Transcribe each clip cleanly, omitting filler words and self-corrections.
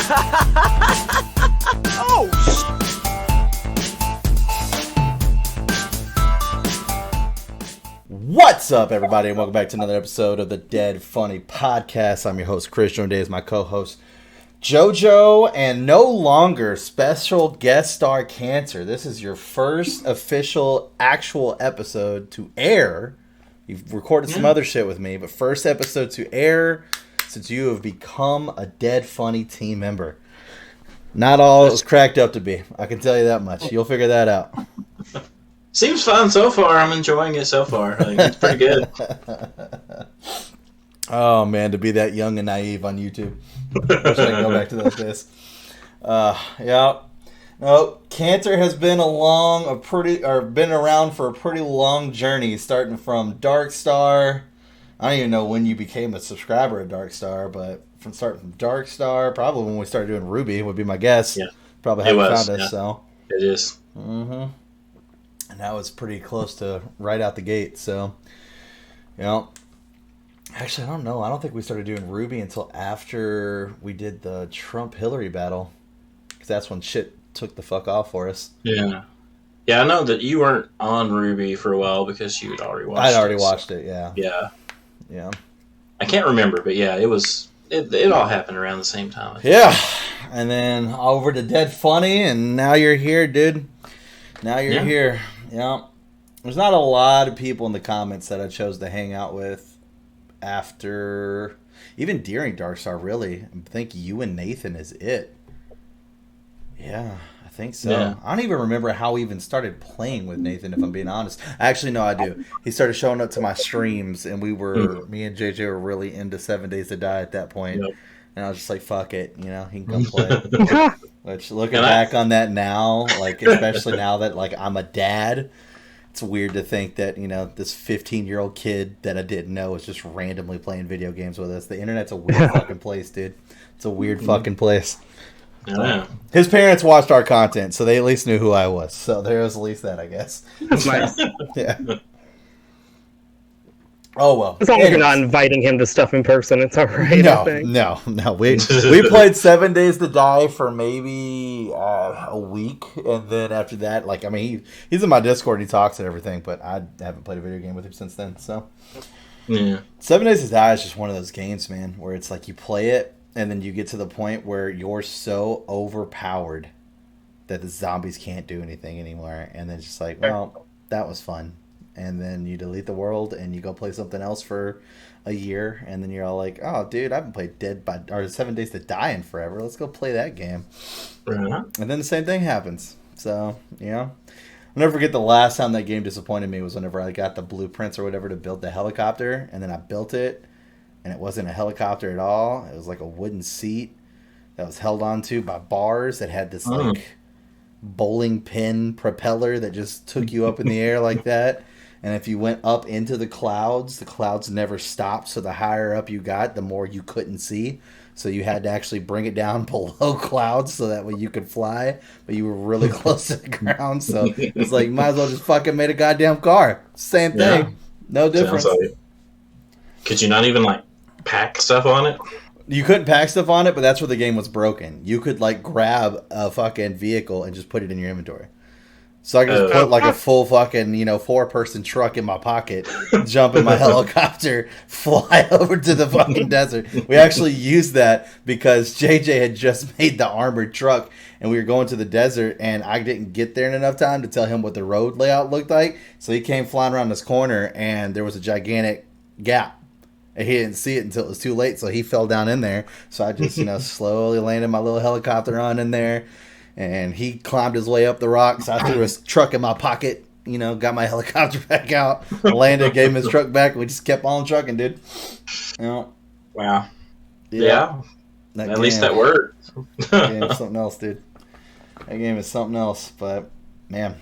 Oh, What's up, everybody, and welcome back to another episode of the Dead Funny Podcast. I'm your host, Chris. Joined today is my co-host, JoJo, and no longer special guest star Cancer. This is your first official, actual episode to air. You've recorded some other shit with me, but first episode to air since you have become a Dead Funny team member. Not all it was cracked up to be. I can tell you that much. You'll figure that out. Seems fun so far. I'm enjoying it so far. Like, it's pretty good. Oh, man, to be that young and naive on YouTube. Wish I could go back to those days. Yeah. No, Cancer has been been around for a pretty long journey, starting from Darkstar. I don't even know when you became a subscriber of Darkstar, but starting from Darkstar, probably when we started doing Ruby would be my guess. Yeah. Probably haven't found us, so. It is. Mm-hmm. And that was pretty close to right out the gate, so, you know. Actually, I don't know. I don't think we started doing Ruby until after we did the Trump-Hillary battle, because that's when shit took the fuck off for us. Yeah. Yeah, I know that you weren't on Ruby for a while because you had already watched it. I'd already watched it, yeah. Yeah. Yeah. I can't remember, but yeah, it all happened around the same time. Yeah. And then over to Dead Funny, and now you're here, dude. Now you're here. Yeah. There's not a lot of people in the comments that I chose to hang out with after, even during Darkstar, really. I think you and Nathan is it. Yeah, I think so. Yeah. I don't even remember how we even started playing with Nathan, if I'm being honest. Actually, no, I do. He started showing up to my streams, and me and JJ were really into 7 Days to Die at that point. Yep. And I was just like, fuck it, he can come play. Which, looking back on that now, like, especially now that, like, I'm a dad, it's weird to think that, this 15-year-old kid that I didn't know is just randomly playing video games with us. The internet's a weird fucking place, dude. It's a weird fucking place. Yeah. His parents watched our content, so they at least knew who I was. So there was at least that, I guess. Nice. Yeah. Oh, well. As long as you're not inviting him to stuff in person, it's all right. No. We played 7 Days to Die for maybe a week, and then after that, like, I mean, he's in my Discord, he talks and everything, but I haven't played a video game with him since then, so. Yeah. 7 Days to Die is just one of those games, man, where it's like you play it, and then you get to the point where you're so overpowered that the zombies can't do anything anymore, and then it's just like, well, that was fun. And then you delete the world and you go play something else for a year, and then you're all like, "Oh, dude, I haven't played 7 Days to Die in forever. Let's go play that game." Uh-huh. And then the same thing happens. So, I'll never forget the last time that game disappointed me was whenever I got the blueprints or whatever to build the helicopter, and then I built it, and it wasn't a helicopter at all. It was like a wooden seat that was held onto by bars that had this like bowling pin propeller that just took you up in the air like that. And if you went up into the clouds never stopped. So the higher up you got, the more you couldn't see. So you had to actually bring it down below clouds so that way you could fly. But you were really close to the ground. So it's like, you might as well just fucking made a goddamn car. Same thing. Yeah. No difference. Like, could you not even, like, pack stuff on it? You couldn't pack stuff on it, but that's where the game was broken. You could, like, grab a fucking vehicle and just put it in your inventory. So I could just put like a full fucking, 4-person truck in my pocket, jump in my helicopter, fly over to the fucking desert. We actually used that because JJ had just made the armored truck, and we were going to the desert, and I didn't get there in enough time to tell him what the road layout looked like. So he came flying around this corner, and there was a gigantic gap. And he didn't see it until it was too late, so he fell down in there. So I just, slowly landed my little helicopter on in there. And he climbed his way up the rocks. I threw his truck in my pocket, got my helicopter back out, landed, gave him his truck back. We just kept on trucking, dude. Wow. Yeah. At least that worked. That game is something else, dude. That game is something else, but, man.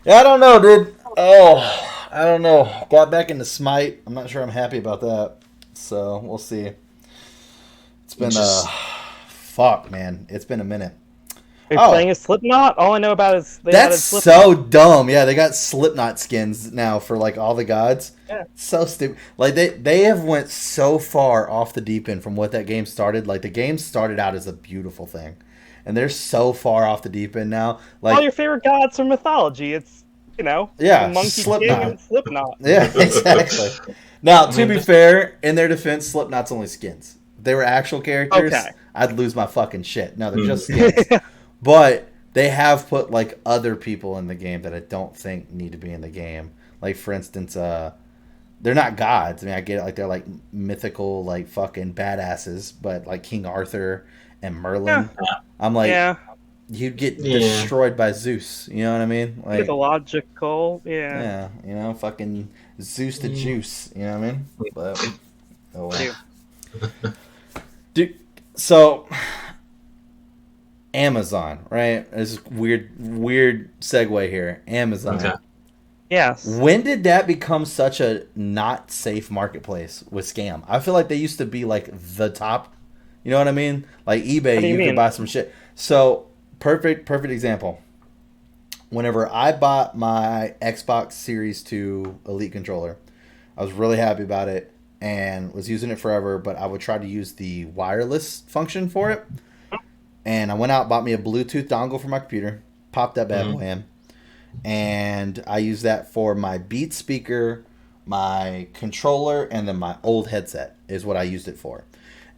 Yeah, I don't know, dude. Oh, I don't know. Got back into Smite. I'm not sure I'm happy about that. So, we'll see. It's been fuck, man. It's been a minute. Are you playing as Slipknot? All I know about is that's so dumb. Yeah, they got Slipknot skins now for like all the gods. Yeah. So stupid. Like they have went so far off the deep end from what that game started. Like the game started out as a beautiful thing, and they're so far off the deep end now. Like all your favorite gods from mythology. It's Monkey Slipknot. King and Slipknot. Yeah, exactly. Now, to be fair, in their defense, Slipknot's only skins. If they were actual characters, I'd lose my fucking shit. No, they're just skins. But they have put like other people in the game that I don't think need to be in the game. Like for instance, they're not gods. I mean, I get it. Like they're like mythical, like fucking badasses. But like King Arthur and Merlin, I'm like, you'd get destroyed by Zeus. You know what I mean? Like mythological, yeah. Fucking Zeus the Juice. You know what I mean? But oh well. Dude, so Amazon, right? This is weird segue here. Amazon. Okay. Yes. When did that become such a not safe marketplace with scam? I feel like they used to be like the top. You know what I mean? Like eBay, you could buy some shit. So perfect example. Whenever I bought my Xbox Series 2 Elite controller, I was really happy about it and was using it forever, but I would try to use the wireless function for it. And I went out, bought me a Bluetooth dongle for my computer, popped that bad boy in, and I used that for my Beats speaker, my controller, and then my old headset is what I used it for.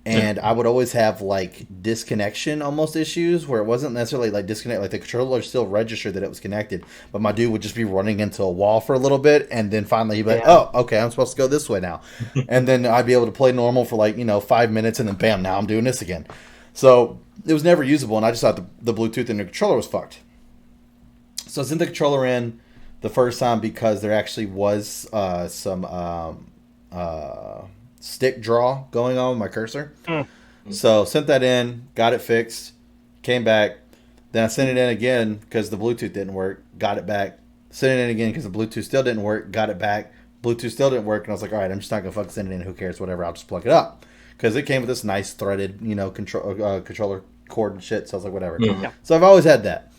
And I would always have like disconnection almost issues where it wasn't necessarily like disconnect, like the controller still registered that it was connected, but my dude would just be running into a wall for a little bit, and then finally he'd be like, oh, okay, I'm supposed to go this way now. And then I'd be able to play normal for like, 5 minutes, and then bam, now I'm doing this again. So it was never usable, and I just thought the Bluetooth in the controller was fucked. So I sent the controller in the first time because there actually was some stick draw going on with my cursor. So sent that in, got it fixed, came back. Then I sent it in again because the Bluetooth didn't work, got it back. Sent it in again because the Bluetooth still didn't work, got it back. Bluetooth still didn't work, and I was like, all right, I'm just not going to fucking send it in. Who cares? Whatever, I'll just plug it up. Because it came with this nice threaded, controller cord and shit. So I was like, whatever. Yeah. So I've always had that.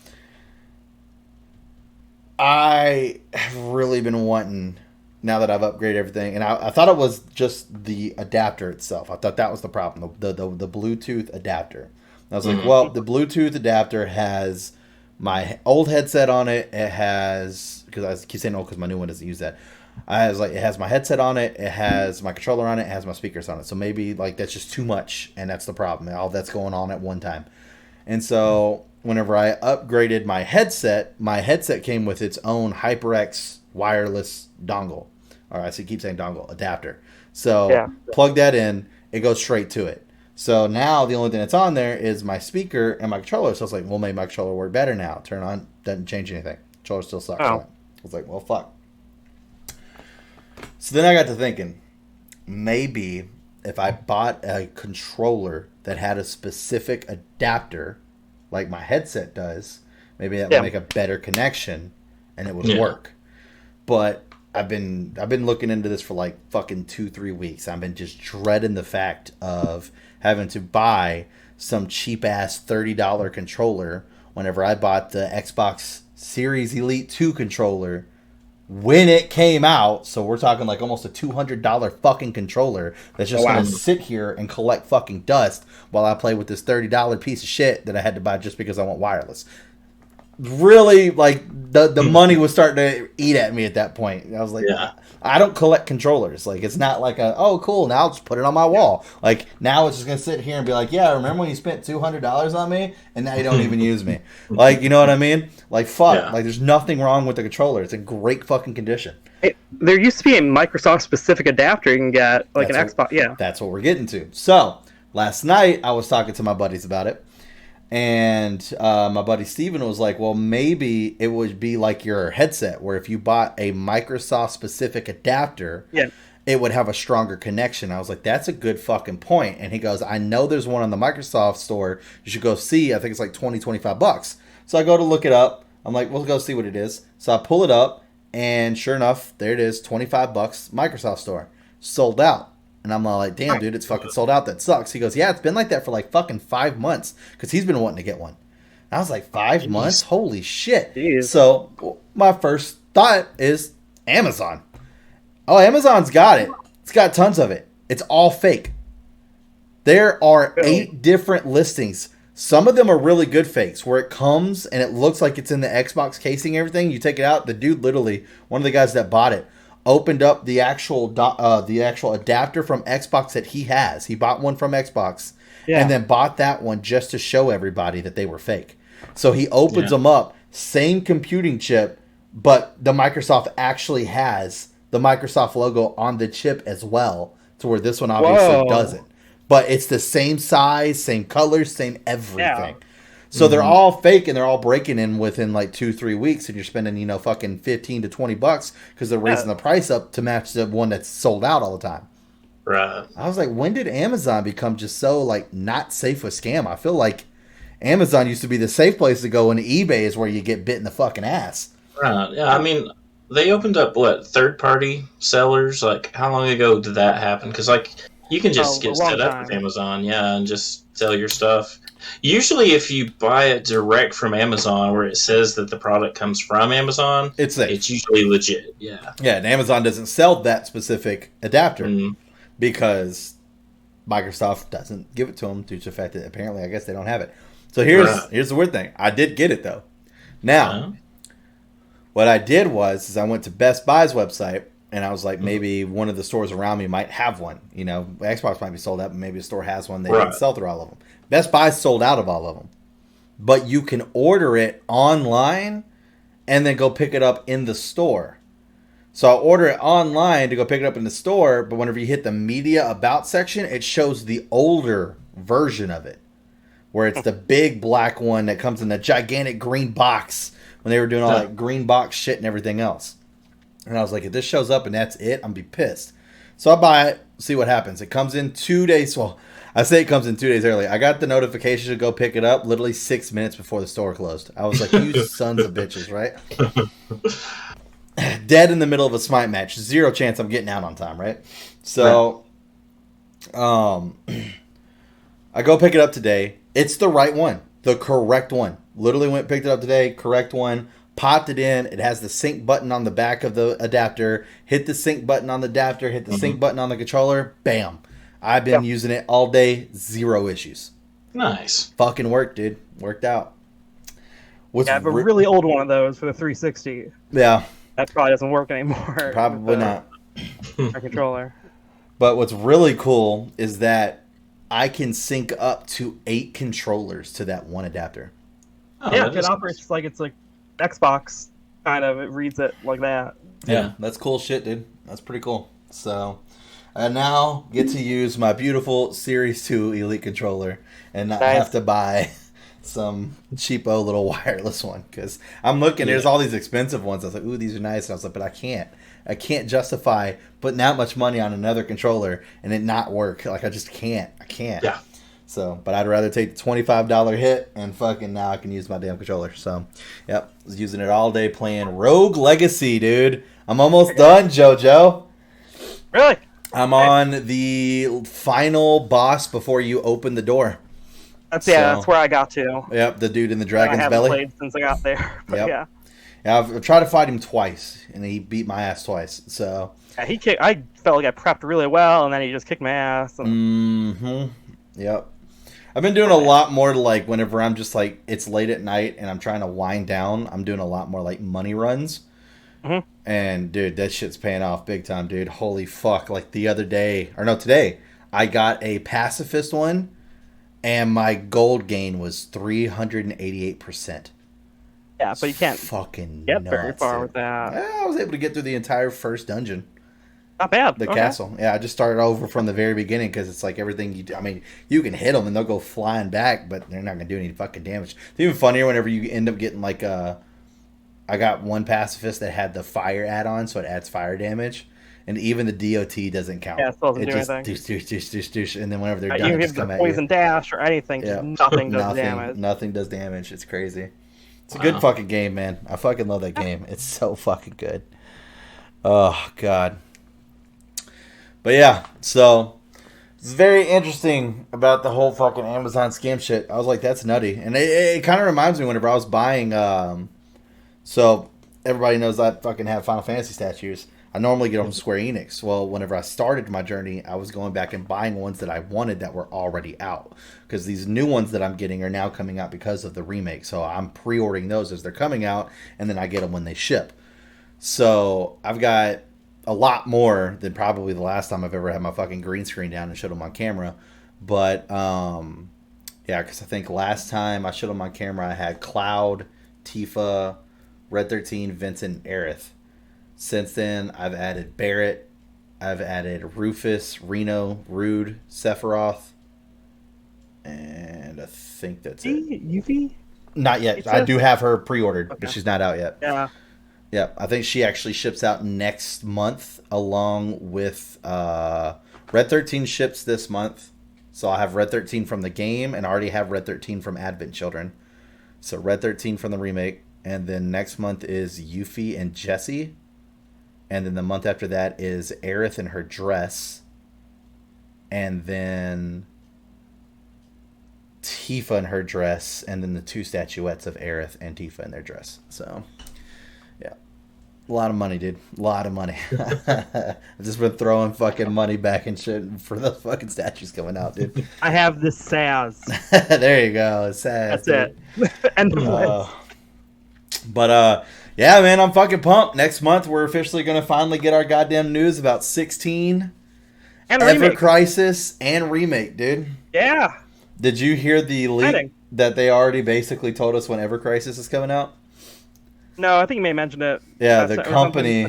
I have really been wanting, now that I've upgraded everything, and I thought it was just the adapter itself. I thought that was the problem, the Bluetooth adapter. I was like, well, the Bluetooth adapter has my old headset on it. It has, because I keep saying old because my new one doesn't use that. It has my headset on it. It has my controller on it. It has my speakers on it. So maybe like that's just too much, and that's the problem. All that's going on at one time. And so whenever I upgraded my headset came with its own HyperX wireless dongle. All right, so you keep saying dongle, adapter. So plug that in, it goes straight to it. So now the only thing that's on there is my speaker and my controller. So I was like, well, maybe my controller work better now. Turn on, doesn't change anything. Controller still sucks. Oh. I was like, well, fuck. So then I got to thinking, maybe if I bought a controller that had a specific adapter, like my headset does, maybe that would make a better connection, and it would work. But I've been looking into this for like fucking 2-3 weeks. I've been just dreading the fact of having to buy some cheap ass $30 controller whenever I bought the Xbox Series Elite 2 controller when it came out. So we're talking like almost a $200 fucking controller that's just going to sit here and collect fucking dust while I play with this $30 piece of shit that I had to buy just because I want wireless. Really, like, the money was starting to eat at me at that point. I was like, I don't collect controllers. Like, it's not like oh, cool, now I'll just put it on my wall. Like, now it's just going to sit here and be like, yeah, remember when you spent $200 on me? And now you don't even use me. Like, you know what I mean? Like, fuck. Yeah. Like, there's nothing wrong with the controller. It's in great fucking condition. There used to be a Microsoft-specific adapter you can get, like an Xbox. Yeah. That's what we're getting to. So, last night, I was talking to my buddies about it. And my buddy Steven was like, well, maybe it would be like your headset, where if you bought a Microsoft-specific adapter, it would have a stronger connection. I was like, that's a good fucking point. And he goes, I know there's one on the Microsoft store. You should go see. I think it's like $20-$25. So I go to look it up. I'm like, we'll go see what it is. So I pull it up, and sure enough, there it is, $25, Microsoft store. Sold out. And I'm all like, damn, dude, it's fucking sold out. That sucks. He goes, yeah, it's been like that for like fucking 5 months because he's been wanting to get one. I was like, 5 months? Holy shit. Jeez. So my first thought is Amazon. Oh, Amazon's got it. It's got tons of it. It's all fake. There are 8 different listings. Some of them are really good fakes where it comes and it looks like it's in the Xbox casing and everything. You take it out. The dude literally, one of the guys that bought it, opened up the actual adapter from Xbox that he has. He bought one from Xbox and then bought that one just to show everybody that they were fake. So he opens them up, same computing chip, but the Microsoft actually has the Microsoft logo on the chip as well, to where this one obviously doesn't. But it's the same size, same colors, same everything. So they're all fake and they're all breaking in within like 2-3 weeks, and you're spending, fucking $15 to $20 because they're raising the price up to match the one that's sold out all the time. Right. I was like, when did Amazon become just so like not safe with scam? I feel like Amazon used to be the safe place to go, and eBay is where you get bit in the fucking ass. Right. Yeah. I mean, they opened up third-party sellers. Like, how long ago did that happen? Because you can just get set up with Amazon, and just sell your stuff. Usually, if you buy it direct from Amazon, where it says that the product comes from Amazon, it's usually legit. Yeah. Yeah, and Amazon doesn't sell that specific adapter because Microsoft doesn't give it to them due to the fact that apparently, I guess they don't have it. So here's the weird thing. I did get it though. Now, what I did was I went to Best Buy's website. And I was like, maybe one of the stores around me might have one. Xbox might be sold out, but maybe a store has one. They didn't sell through all of them. Best Buy sold out of all of them. But you can order it online and then go pick it up in the store. So I order it online to go pick it up in the store, but whenever you hit the media about section, it shows the older version of it, where it's the big black one that comes in the gigantic green box when they were doing all that green box shit and everything else. And I was like, if this shows up and that's it, I'm going to be pissed. So I buy it, see what happens. It comes in 2 days. Well, I say it comes in 2 days early. I got the notification to go pick it up literally 6 minutes before the store closed. I was like, you sons of bitches, right? Dead in the middle of a smite match. 0 chance I'm getting out on time, right? So, I go pick it up today. It's the right one. The correct one. Literally went and picked it up today. Correct one. Popped it in. It has the sync button on the back of the adapter. Hit the sync button on the adapter. Hit the sync button on the controller. Bam. I've been using it all day. 0 issues. Nice. Fucking worked, dude. Worked out. I have a really old one of those for the 360. Yeah. That probably doesn't work anymore. Probably not. Our controller. But what's really cool is that I can sync up to 8 controllers to that one adapter. Oh, yeah, it operates like it's like Xbox, kind of. It reads it like that. Yeah, that's cool shit, dude. That's pretty cool. So, I now get to use my beautiful Series 2 Elite controller and not have to buy some cheapo little wireless one. Because I'm looking, there's all these expensive ones. I was like, ooh, these are nice. And I was like, but I can't justify putting that much money on another controller and it not work. Like, I just can't. I can't. Yeah. So, but I'd rather take the $25 hit and fucking now I can use my damn controller. So, yep, I was using it all day playing Rogue Legacy, dude. I'm almost done, JoJo. Really? I'm on the final boss before you open the door. That's where I got to. Yep, the dude in the dragon's belly. I haven't played since I got there. But yeah, I've tried to fight him twice, and he beat my ass twice. So I felt like I prepped really well, and then he just kicked my ass. Yep. I've been doing a lot more to like whenever I'm just like it's late at night and I'm trying to wind down. I'm doing a lot more like money runs. And dude, that shit's paying off big time, dude. Holy fuck! Like today, I got a pacifist one, and my gold gain was 388%. Yeah, but you can't fucking get very far with that. Yeah, I was able to get through the entire first dungeon. Not bad. The castle. Yeah, I just started over from the very beginning because it's like everything you do. I mean, you can hit them and they'll go flying back, but they're not going to do any fucking damage. It's even funnier whenever you end up getting like I got one pacifist that had the fire add-on, so it adds fire damage. And even the DOT doesn't count. Yeah, it still doesn't do anything. Douche, and then whenever they're done, even just if come the at poison you. dash or anything, nothing does damage. Nothing does damage. It's crazy. It's a good fucking game, man. I fucking love that game. It's so fucking good. Oh, God. But yeah, so It's very interesting about the whole fucking Amazon scam shit. I was like, that's nutty. And it kind of reminds me whenever I was buying, so everybody knows I fucking have Final Fantasy statues. I normally get them from Square Enix. Well, whenever I started my journey, I was going back and buying ones that I wanted that were already out. Because these new ones that I'm getting are now coming out because of the remake. So I'm pre-ordering those as they're coming out, and then I get them when they ship. So I've got a lot more than probably the last time I've ever had my fucking green screen down and showed them on camera. But, yeah, because I think last time I showed them on camera, I had Cloud, Tifa, Red 13, Vincent, Aerith. Since then, I've added Barrett, I've added Rufus, Reno, Rude, Sephiroth, and I think that's it. Yuffie? Not yet. I do have her pre-ordered, but she's not out yet. Yeah. Yeah, I think she actually ships out next month along with Red 13 ships this month. So I'll have Red 13 from the game and I already have Red 13 from Advent Children. So Red 13 from the remake. And then next month is Yuffie and Jessie. And then the month after that is Aerith in her dress. And then Tifa in her dress. And then the two statuettes of Aerith and Tifa in their dress. So, yeah. A lot of money, dude. A lot of money. I've just been throwing fucking money back and shit for the fucking statues coming out, dude. I have the Saz. There you go. Saz. That's it. End of list. But, yeah, man, I'm fucking pumped. Next month, we're officially going to finally get our goddamn news about 16. And Ever remake. Crisis and remake, dude. Yeah. Did you hear the leak that they already basically told us when Ever Crisis is coming out? No, I think you may have mentioned it. Yeah, the company.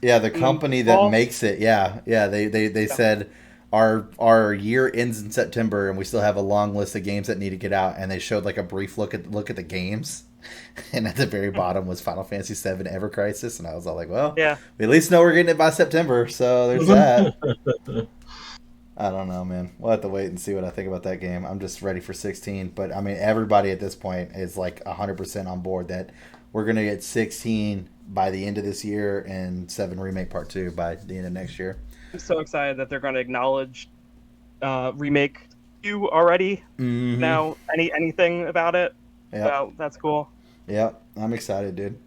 Yeah, the company that makes it. Yeah. They said our year ends in September, and we still have a long list of games that need to get out. And they showed like a brief look at the games, and at the very bottom was Final Fantasy VII Ever Crisis, and I was all like, well, yeah, we at least know we're getting it by September, so there's that. I don't know, man. We'll have to wait and see what I think about that game. I'm just ready for 16, but I mean, everybody at this point is like 100% on board that we're going to get 16 by the end of this year and 7 Remake Part 2 by the end of next year. I'm so excited that they're going to acknowledge Remake 2 already. Mm-hmm. Now, anything about it? Yeah. So that's cool. Yeah, I'm excited, dude.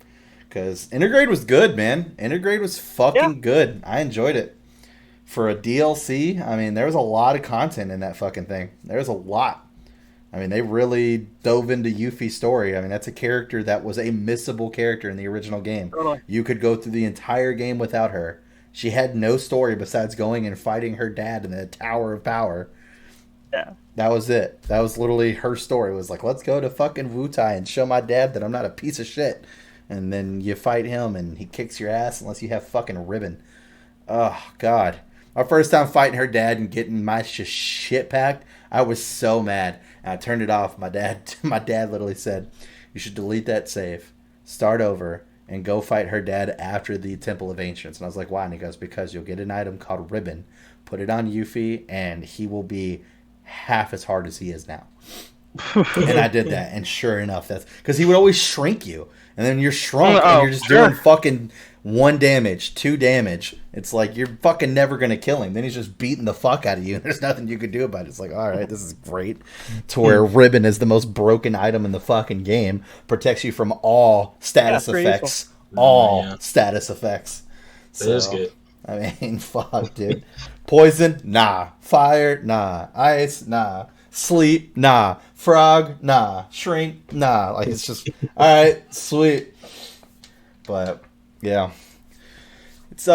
Because Intergrade was good, man. Intergrade was fucking good. I enjoyed it. For a DLC, I mean, there was a lot of content in that fucking thing. There was a lot. I mean, they really dove into Yuffie's story. I mean, that's a character that was a missable character in the original game. Totally. You could go through the entire game without her. She had no story besides going and fighting her dad in the Tower of Power. Yeah. That was it. That was literally her story. It was like, let's go to fucking Wutai and show my dad that I'm not a piece of shit. And then you fight him and he kicks your ass unless you have fucking ribbon. Oh, God. My first time fighting her dad and getting my shit packed, I was so mad. And I turned it off. My dad literally said, you should delete that save, start over, and go fight her dad after the Temple of Ancients. And I was like, why? And he goes, because you'll get an item called Ribbon, put it on Yuffie, and he will be half as hard as he is now. And I did that, and sure enough, that's because he would always shrink you. And then you're shrunk, and you're just doing fucking 1 damage, 2 damage. It's like you're fucking never gonna kill him. Then he's just beating the fuck out of you, and there's nothing you could do about it. It's like, all right, this is great. To where Ribbon is the most broken item in the fucking game, protects you from all status effects, status effects. So, it is good. I mean, fuck, dude. Poison, nah. Fire, nah. Ice, nah. Sleep, nah. Frog, nah. Shrink, nah. Like, it's just, all right, sweet. But yeah, it's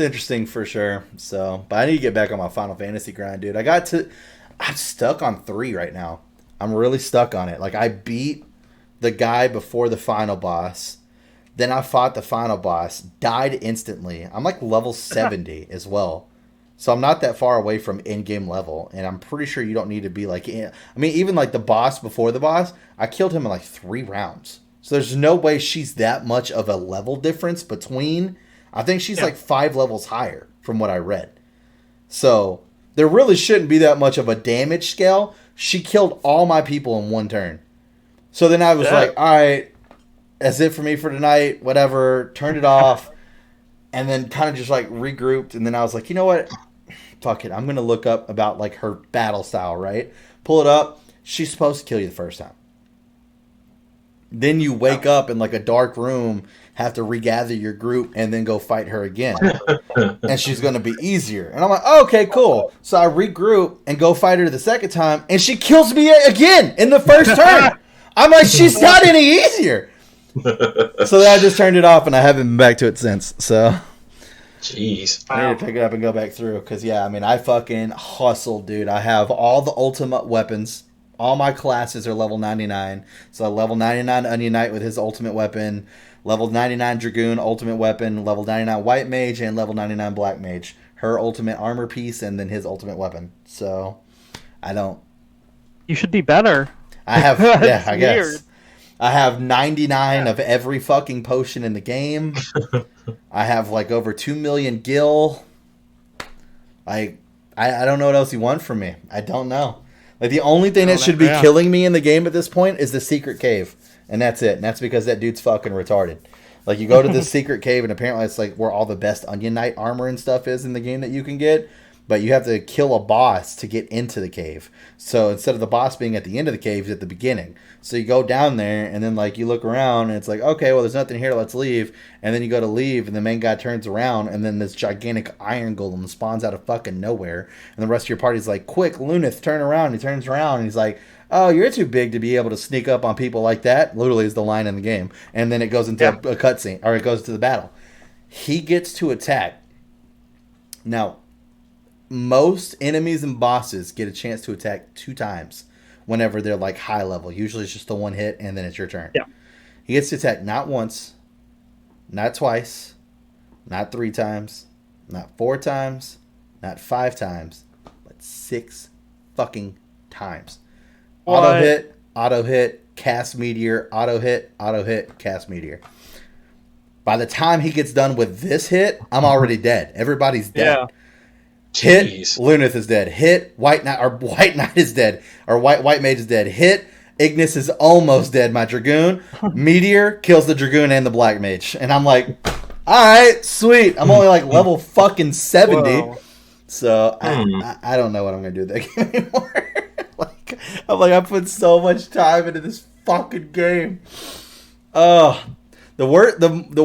interesting for sure. So, but I need to get back on my Final Fantasy grind, dude. I'm stuck on 3 right now. I'm really stuck on it. Like, I beat the guy before the final boss. Then I fought the final boss, died instantly. I'm like level 70 as well. So I'm not that far away from in-game level. And I'm pretty sure you don't need to be like... I mean, even like the boss before the boss, I killed him in like 3 rounds. So there's no way she's that much of a level difference between... I think she's like 5 levels higher from what I read. So there really shouldn't be that much of a damage scale. She killed all my people in 1 turn. So then I was like, all right... That's it for me for tonight, whatever, turned it off, and then kind of just like regrouped, and then I was like, you know what, fuck it, I'm gonna look up about like her battle style, right? Pull it up. She's supposed to kill you the first time. Then you wake up in like a dark room, have to regather your group, and then go fight her again. And she's going to be easier. And I'm like, oh, okay, cool. So I regroup and go fight her the second time, and she kills me again in the first turn. I'm like, she's not any easier. So then I just turned it off, and I haven't been back to it since. So, jeez, I need to pick it up and go back through. Because, yeah, I mean, I fucking hustled, dude. I have all the ultimate weapons. All my classes are level 99. So level 99 Onion Knight with his ultimate weapon, level 99 Dragoon ultimate weapon, level 99 White Mage, and level 99 Black Mage. Her ultimate armor piece, and then his ultimate weapon. So I don't. You should be better. I have, yeah, I guess. Weird. I have 99 of every fucking potion in the game. I have like over 2 million gil. I don't know what else you want from me. I don't know. Like, the only thing that should be killing me in the game at this point is the secret cave. And that's it. And that's because that dude's fucking retarded. Like, you go to this secret cave, and apparently it's, like, where all the best Onion Knight armor and stuff is in the game that you can get. But you have to kill a boss to get into the cave. So, instead of the boss being at the end of the cave, it's at the beginning. So, you go down there, and then, like, you look around, and it's like, okay, well, there's nothing here, let's leave. And then you go to leave, and the main guy turns around, and then this gigantic iron golem spawns out of fucking nowhere. And the rest of your party's like, quick, Lunith, turn around. He turns around, and he's like, oh, you're too big to be able to sneak up on people like that. Literally is the line in the game. And then it goes into a cutscene, or it goes to the battle. He gets to attack. Now, most enemies and bosses get a chance to attack 2 times whenever they're like high level. Usually it's just the 1 hit and then it's your turn. Yeah. He gets to attack not once, not twice, not 3 times, not 4 times, not 5 times, but 6 fucking times. What? Auto hit, cast meteor, auto hit, cast meteor. By the time he gets done with this hit, I'm already dead. Everybody's dead. Yeah. Hit, Lunith is dead. Hit, White Knight is dead. Or White Mage is dead. Hit, Ignis is almost dead, my Dragoon. Meteor kills the Dragoon and the Black Mage. And I'm like, alright, sweet. I'm only like level fucking 70. Whoa. So I don't know what I'm going to do with that game anymore. I put so much time into this fucking game. The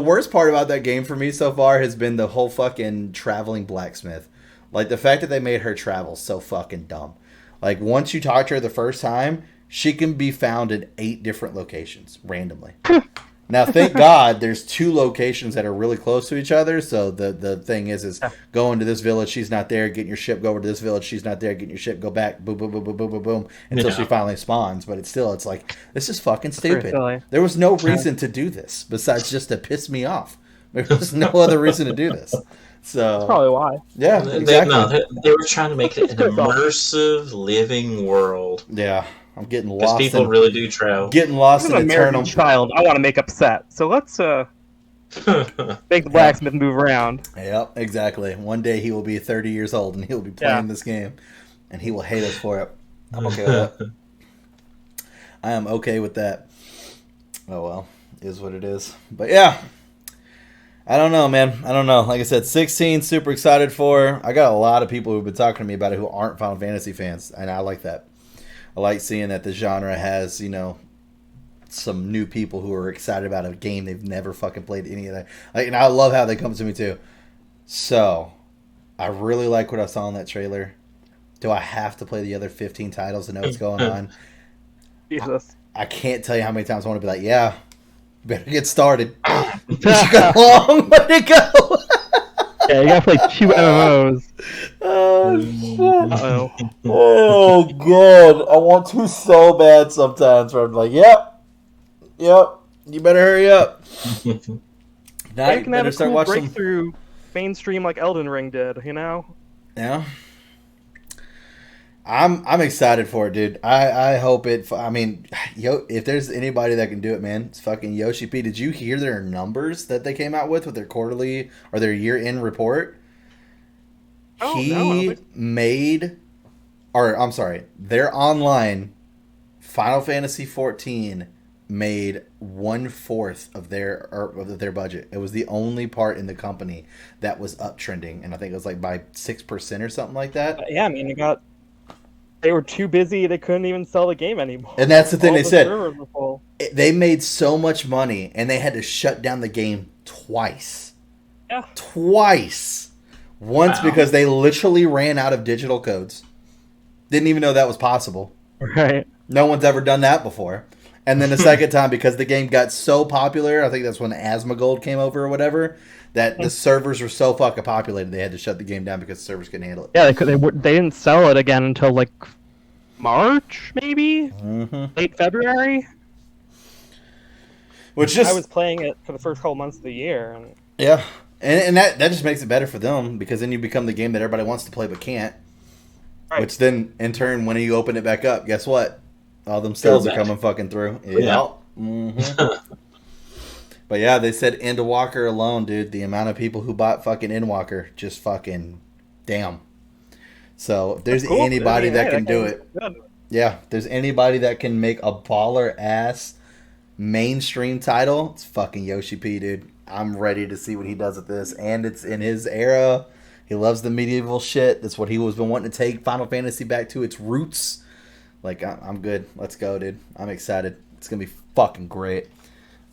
worst part about that game for me so far has been the whole fucking traveling blacksmith. Like, the fact that they made her travel so fucking dumb. Like, once you talk to her the first time, she can be found in 8 different locations, randomly. Now, thank God, there's 2 locations that are really close to each other, so the thing is go into this village, she's not there, getting your ship, go over to this village, she's not there, getting your ship, go back, boom, boom, boom, boom, boom, boom, boom, until she finally spawns. But it's like, this is fucking stupid. There was no reason to do this, besides just to piss me off. There was no other reason to do this. So that's probably why. Yeah, exactly. They were trying to make it an immersive living world. Yeah, I'm getting lost. Because people really do travel. Getting lost in an American child. I want to make upset. So let's make the blacksmith move around. Yep, exactly. One day he will be 30 years old and he'll be playing this game, and he will hate us for it. I'm okay with that. I am okay with that. Oh well, is what it is. But yeah. I don't know, man. I don't know. Like I said, 16, super excited for. I got a lot of people who've been talking to me about it who aren't Final Fantasy fans, and I like that. I like seeing that the genre has, some new people who are excited about a game they've never fucking played any of that. And I love how they come to me too. So, I really like what I saw in that trailer. Do I have to play the other 15 titles to know what's going on? Jesus. I can't tell you how many times I want to be like, yeah, better get started. You got a long way to go. Yeah, you gotta play 2 MMOs. Oh, shit. Oh, God. I want to so bad sometimes where I'm like, yep, you better hurry up. Now you can have a cool breakthrough mainstream like Elden Ring did, Yeah. I'm excited for it, dude. I hope it. I mean, if there's anybody that can do it, man, it's fucking Yoshi P. Did you hear their numbers that they came out with their quarterly or their year-end report? He made, or I'm sorry, their online Final Fantasy 14 made 1/4 of their budget. It was the only part in the company that was uptrending, and I think it was like by 6% or something like that. Yeah, I mean, they were too busy; they couldn't even sell the game anymore. And that's the thing they said. Servers were full. They made so much money, and they had to shut down the game twice. Yeah, twice. Once because they literally ran out of digital codes. Didn't even know that was possible. Right. No one's ever done that before. And then the second time, because the game got so popular, I think that's when Asmongold came over or whatever, that the servers were so fucking populated, they had to shut the game down because the servers couldn't handle it. Yeah, they didn't sell it again until like March, maybe? Late February? Which just... I was playing it for the first couple months of the year. And... Yeah. And that just makes it better for them, because then you become the game that everybody wants to play but can't. Right. Which then, in turn, when you open it back up, guess what? All them sales are coming fucking through. Yeah. But yeah, they said Endwalker alone, dude. The amount of people who bought fucking Endwalker, just fucking damn. So if there's anybody that can do it. Yeah, if there's anybody that can make a baller ass mainstream title, it's fucking Yoshi P, dude. I'm ready to see what he does with this. And it's in his era. He loves the medieval shit. That's what he was been wanting to take Final Fantasy back to its roots. Like, I'm good. Let's go, dude. I'm excited. It's going to be fucking great.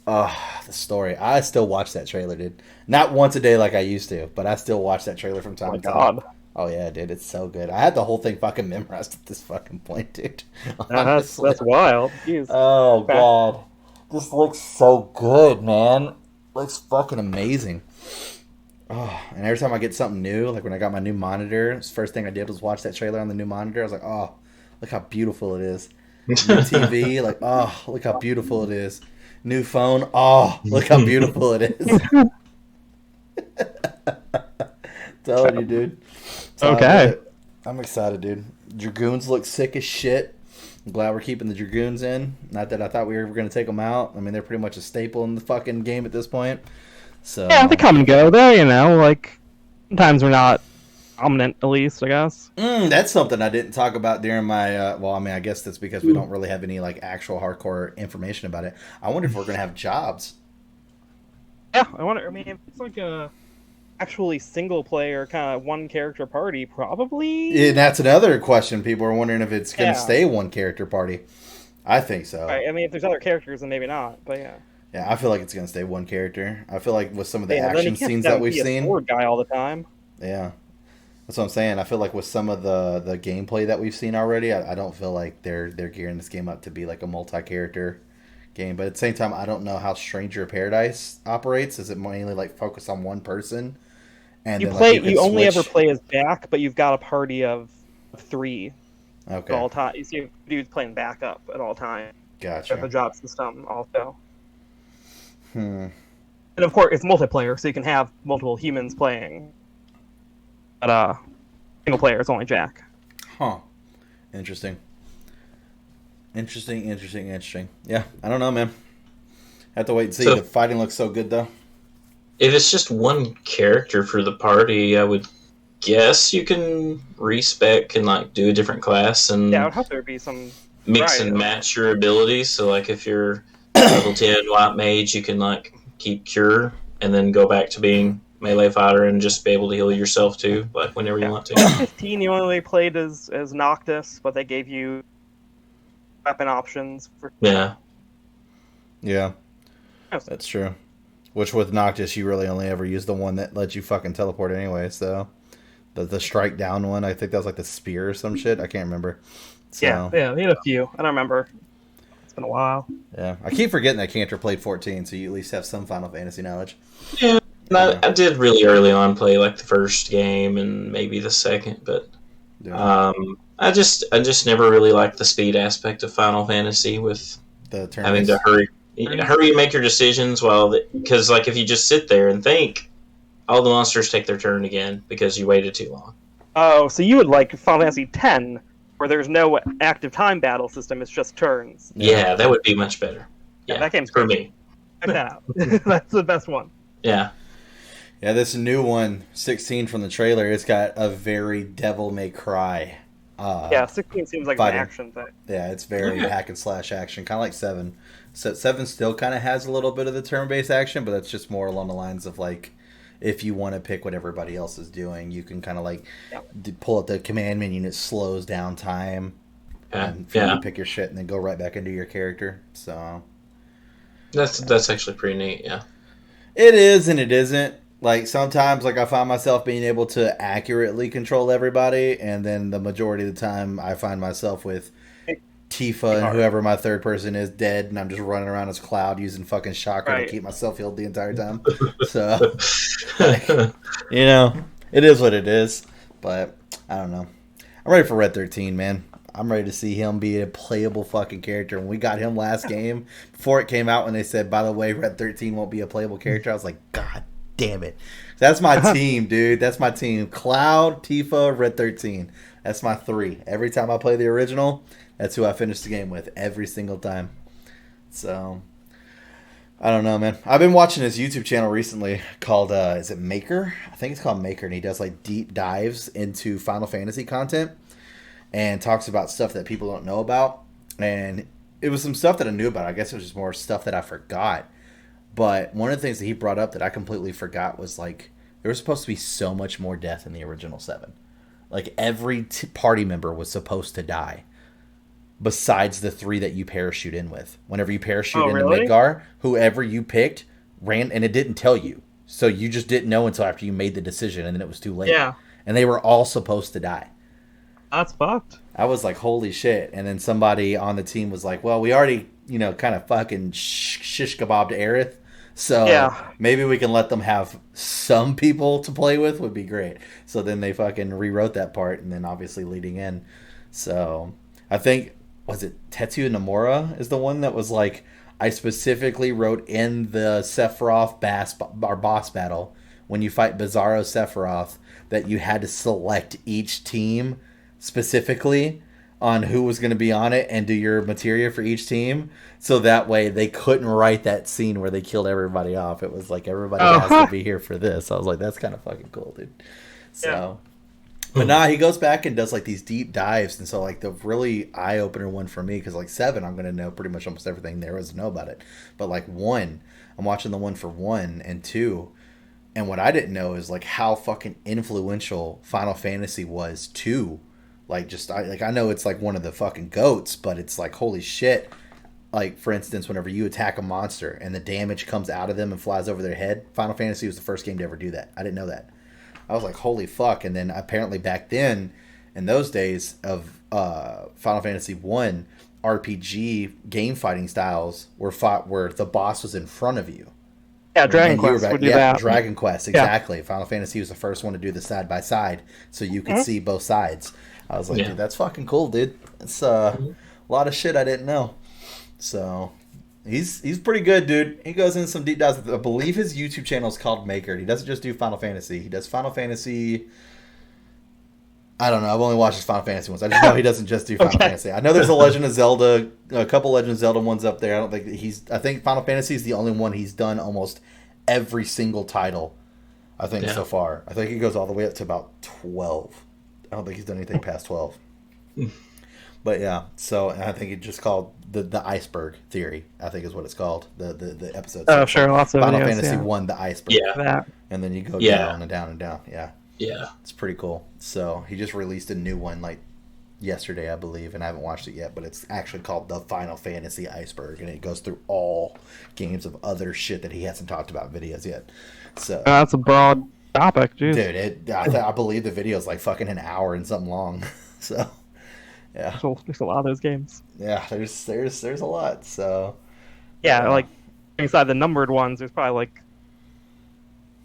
The story. I still watch that trailer, dude. Not once a day like I used to, but I still watch that trailer from time to time. God. Oh, yeah, dude. It's so good. I had the whole thing fucking memorized at this fucking point, dude. That's wild. Jeez. Oh, God. This looks so good, man. Looks fucking amazing. Oh, and every time I get something new, like when I got my new monitor, the first thing I did was watch that trailer on the new monitor. I was like, oh, look how beautiful it is. New TV, like, oh, look how beautiful it is. New phone, oh, look how beautiful it is. Telling you, dude. So okay. I'm excited, dude. Dragoons look sick as shit. I'm glad we're keeping the Dragoons in. Not that I thought we were going to take them out. I mean, they're pretty much a staple in the fucking game at this point. So yeah, they come and go. They, like, sometimes we're not dominant, at least, I guess. That's something I didn't talk about during my, well, I mean, I guess that's because we don't really have any, like, actual hardcore information about it. I wonder if we're going to have jobs. Yeah, I mean, if it's like a actually single-player kind of one-character party, probably. And that's another question. People are wondering if it's going to stay one-character party. I think so. Right, I mean, if there's other characters, then maybe not, but yeah. Yeah, I feel like it's going to stay one character. I feel like with some of the action scenes that we've seen. Sword guy all the time. Yeah. That's what I'm saying. I feel like with some of the gameplay that we've seen already, I don't feel like they're gearing this game up to be like a multi-character game. But at the same time, I don't know how Stranger of Paradise operates. Is it mainly like focused on one person? And you only ever play as Jack, but you've got a party of 3 at all time. You see dudes playing backup at all time. Gotcha. The job system also. And of course, it's multiplayer, so you can have multiple humans playing. But single player is only Jack. Huh. Interesting. Yeah, I don't know, man. Have to wait and see. The fighting looks so good, though. If it's just one character for the party, I would guess you can respec and like do a different class and I would hope there would be some mix and match your abilities. So like if you're level 10 white mage, you can like keep cure and then go back to being melee fighter and just be able to heal yourself too, like whenever you want to. 15, you only played as Noctis, but they gave you weapon options for yeah, that's true. Which with Noctis, you really only ever use the one that lets you fucking teleport anyway. So the strike down one, I think that was like the spear or some shit. I can't remember. So, yeah, they had a few. I don't remember. It's been a while. Yeah, I keep forgetting that Cantor played 14, so you at least have some Final Fantasy knowledge. Yeah, I did really early on play like the first game and maybe the second, but I just never really liked the speed aspect of Final Fantasy with the having to hurry and make your decisions because like if you just sit there and think, all the monsters take their turn again because you waited too long. Oh, so you would like Final Fantasy X, where there's no active time battle system; it's just turns. Yeah, that would be much better. Yeah, that game's for me. Check that out. That's the best one. Yeah. Yeah, this new one, 16 from the trailer, it's got a very Devil May Cry Yeah, 16 seems like fighting. an action thing. Yeah, it's very hack and slash action, kind of like 7. So 7 still kind of has a little bit of the turn-based action, but that's just more along the lines of like, if you want to pick what everybody else is doing, you can kind of like pull up the command menu and it slows down time. And for you to pick your shit and then go right back into your character. So that's actually pretty neat. Yeah, it is and it isn't. Like sometimes, like I find myself being able to accurately control everybody, and then the majority of the time, I find myself with Tifa and whoever my third person is dead, and I'm just running around as Cloud using fucking chakra to keep myself healed the entire time. So, like, you know, it is what it is. But I don't know. I'm ready for Red 13, man. I'm ready to see him be a playable fucking character. When we got him last game, before it came out, when they said, by the way, Red 13 won't be a playable character, I was like, God damn it. That's my team, dude. That's my team. Cloud, Tifa, Red 13. That's my 3. Every time I play the original, that's who I finish the game with every single time. So, I don't know, man. I've been watching his YouTube channel recently called, is it Maker? I think it's called Maker, and he does like deep dives into Final Fantasy content and talks about stuff that people don't know about. And it was some stuff that I knew about. I guess it was just more stuff that I forgot. But one of the things that he brought up that I completely forgot was like, there was supposed to be so much more death in the original 7. Like every party member was supposed to die. Besides the 3 that you parachute in with. Whenever you parachute into Midgar, whoever you picked ran, and it didn't tell you. So you just didn't know until after you made the decision, and then it was too late. Yeah. And they were all supposed to die. That's fucked. I was like, holy shit. And then somebody on the team was like, well, we already, kind of fucking shish kebabbed Aerith. So maybe we can let them have some people to play with would be great. So then they fucking rewrote that part, and then obviously leading in. So I think, was it Tetsuya Nomura is the one that was like, I specifically wrote in the Sephiroth boss battle, when you fight Bizarro Sephiroth, that you had to select each team specifically on who was going to be on it and do your materia for each team, so that way they couldn't write that scene where they killed everybody off. It was like, everybody has to be here for this. I was like, that's kind of fucking cool, dude. So but nah, he goes back and does like these deep dives, and so like the really eye-opener one for me, because like 7 I'm going to know pretty much almost everything there is to know about it, but like 1, I'm watching the one for 1 and 2, and what I didn't know is like how fucking influential Final Fantasy was to, like, just I know it's like one of the fucking goats, but it's like, holy shit. Like, for instance, whenever you attack a monster and the damage comes out of them and flies over their head, Final Fantasy was the first game to ever do that. I didn't know that. I was like, holy fuck. And then apparently back then, in those days of Final Fantasy 1, RPG game fighting styles were fought where the boss was in front of you. Yeah, Dragon Quest would do that. Dragon Quest, exactly. Yeah. Final Fantasy was the first one to do the side by side, so you could see both sides. I was like, dude, that's fucking cool, dude. It's a lot of shit I didn't know. So he's pretty good, dude. He goes in some deep dives. I believe his YouTube channel is called Maker. He doesn't just do Final Fantasy. He does Final Fantasy. I don't know. I've only watched his Final Fantasy ones. I just know he doesn't just do Final Fantasy. I know there's a Legend of Zelda, a couple Legend of Zelda ones up there. I think Final Fantasy is the only one he's done almost every single title, I think, so far. I think he goes all the way up to about 12. I don't think he's done anything past 12. But yeah, so and I think he just called the iceberg theory, I think is what it's called. The episode. Oh, sure, lots of Final videos, Fantasy 1, the iceberg. Yeah. That. And then you go down and down and down. Yeah. Yeah. It's pretty cool. So he just released a new one like yesterday, I believe, and I haven't watched it yet, but it's actually called the Final Fantasy Iceberg, and it goes through all games of other shit that he hasn't talked about videos yet. So that's a broad topic, dude. Dude, I believe the video is like fucking an hour and something long. So yeah, there's a lot of those games. Yeah, there's a lot. So yeah, like inside the numbered ones, there's probably like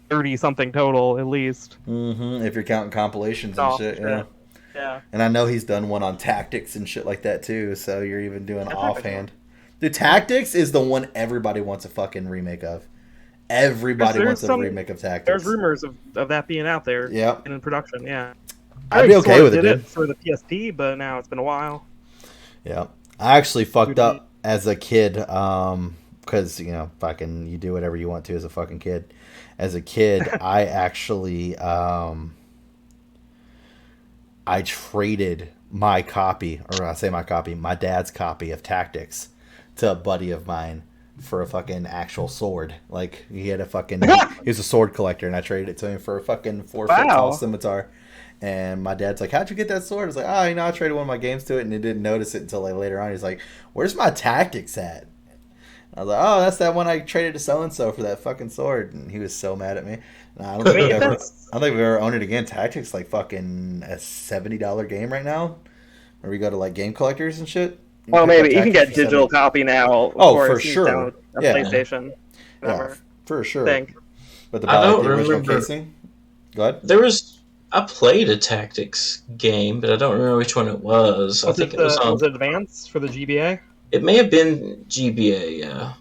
30 something total at least. If you're counting compilations and shit. Sure. Yeah. And I know he's done one on tactics and shit like that too. So you're even doing offhand. The tactics is the one everybody wants a fucking remake of. Everybody wants a remake of Tactics. There's rumors of that being out there. Yep. In production. Yeah. I'd be okay with it, dude. For the PSP, but now it's been a while. Yeah. I actually fucked up as a kid, because fucking you do whatever you want to as a fucking kid. As a kid, I actually I traded my copy, or I say my copy, my dad's copy of Tactics to a buddy of mine for a fucking actual sword. Like, he had a fucking, he was a sword collector, and I traded it to him for a fucking 4-foot tall scimitar. And my dad's like, how'd you get that sword? I was like, oh, I traded one of my games to it, and he didn't notice it until like later on. He's like, where's my Tactics at? I was like, oh, that's that one I traded to so-and-so for that fucking sword. And he was so mad at me. I don't think we've ever owned it again. Tactics like fucking a $70 game right now. Where we go to like game collectors and shit. Well, maybe you can get digital copy now. For sure. Yeah. PlayStation. Yeah, for sure. But I don't the original remember. casing. Go ahead. I played a Tactics game, but I don't remember which one it was. I think it was on. Was it Advance for the GBA? It may have been GBA. Yeah.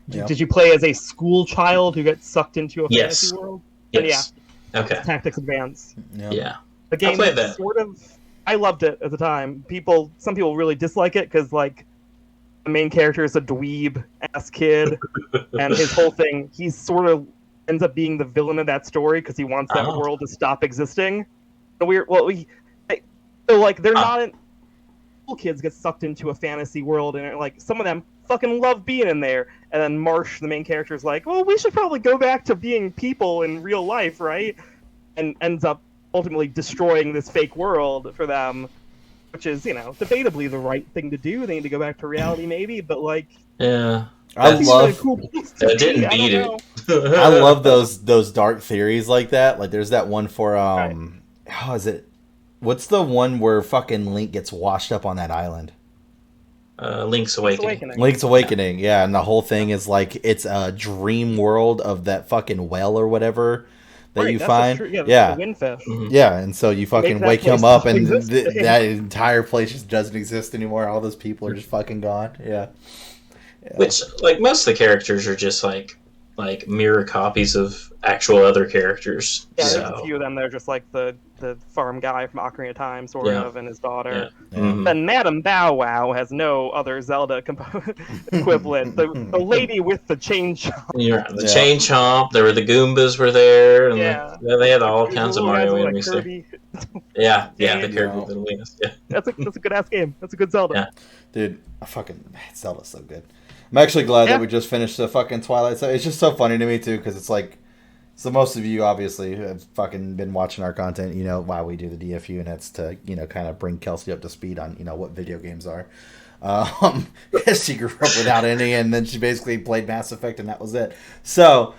Yep. Did you play as a school child who gets sucked into a fantasy world? Yes. Yeah. Okay. Tactics Advance. Yeah. The game I played that. I loved it at the time. Some people really dislike it because like the main character is a dweeb ass kid, and his whole thing, he sort of ends up being the villain of that story because he wants that world to stop existing. So they're not in. School kids get sucked into a fantasy world, and like some of them fucking love being in there. And then Marsh, the main character, is like, well, we should probably go back to being people in real life, right? And ends up ultimately destroying this fake world for them, which is, debatably the right thing to do. They need to go back to reality, maybe, but like, yeah, I love. That didn't beat it. I love those dark theories like that. Like, there's that one for how is it? What's the one where fucking Link gets washed up on that island? Link's Awakening. Link's Awakening, yeah, and the whole thing is like it's a dream world of that fucking well or whatever that you find. The windfish. Mm-hmm. Yeah, and so you fucking wake him up, and that entire place just doesn't exist anymore. All those people are just fucking gone. Yeah. Which, like, most of the characters are just like mirror copies of actual other characters. Yeah, there's a few of them. They're just like the farm guy from Ocarina of Time, sort of, and his daughter. Yeah. Mm-hmm. Then Madame Bow Wow has no other Zelda equivalent. The lady with the chain chomp. Yeah, the chain chomp. There were the Goombas were there. And they had all kinds of Mario enemies there. Yeah, the Kirby Little Wings. Yeah. That's a good ass game. That's a good Zelda. Yeah. Dude, Zelda's so good. I'm actually glad that we just finished the fucking Twilight. So it's just so funny to me too, because it's like, so most of you obviously have fucking been watching our content. You know why we do the DFU, and that's to kind of bring Kelsey up to speed on what video games are. She grew up without any, and then she basically played Mass Effect, and that was it. So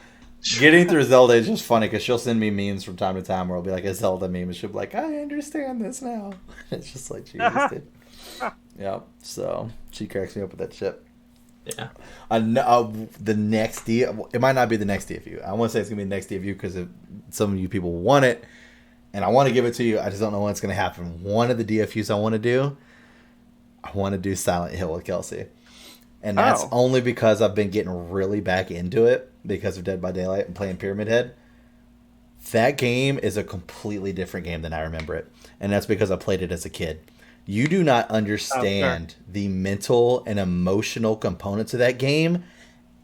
getting through Zelda is just funny because she'll send me memes from time to time where it'll be like a Zelda meme, and she'll be like, "I understand this now." It's just like Jesus did. Yeah. So she cracks me up with that shit. Yeah. The next it might not be the next DFU. I want to say it's gonna be the next DFU because some of you people want it, and I want to give it to you. I just don't know when it's gonna happen. One of the DFUs I want to do Silent Hill with Kelsey, and that's only because I've been getting really back into it because of Dead by Daylight and playing Pyramid Head. That game is a completely different game than I remember it, and that's because I played it as a kid. You do not understand the mental and emotional components of that game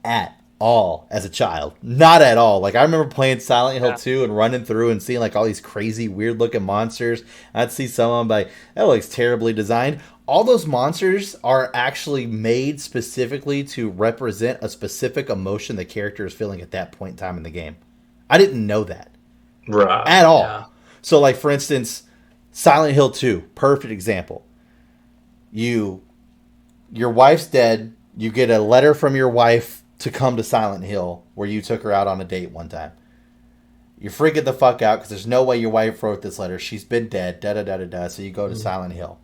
at all as a child. Not at all. Like, I remember playing Silent Hill 2 and running through and seeing like all these crazy, weird-looking monsters. I'd see some of them like, that looks terribly designed. All those monsters are actually made specifically to represent a specific emotion the character is feeling at that point in time in the game. I didn't know that. Right. At all. Yeah. So, like, for instance, Silent Hill 2, perfect example. Your wife's dead. You get a letter from your wife to come to Silent Hill where you took her out on a date one time. You're freaking the fuck out because there's no way your wife wrote this letter. She's been dead, da-da-da-da-da. So you go to Silent Hill.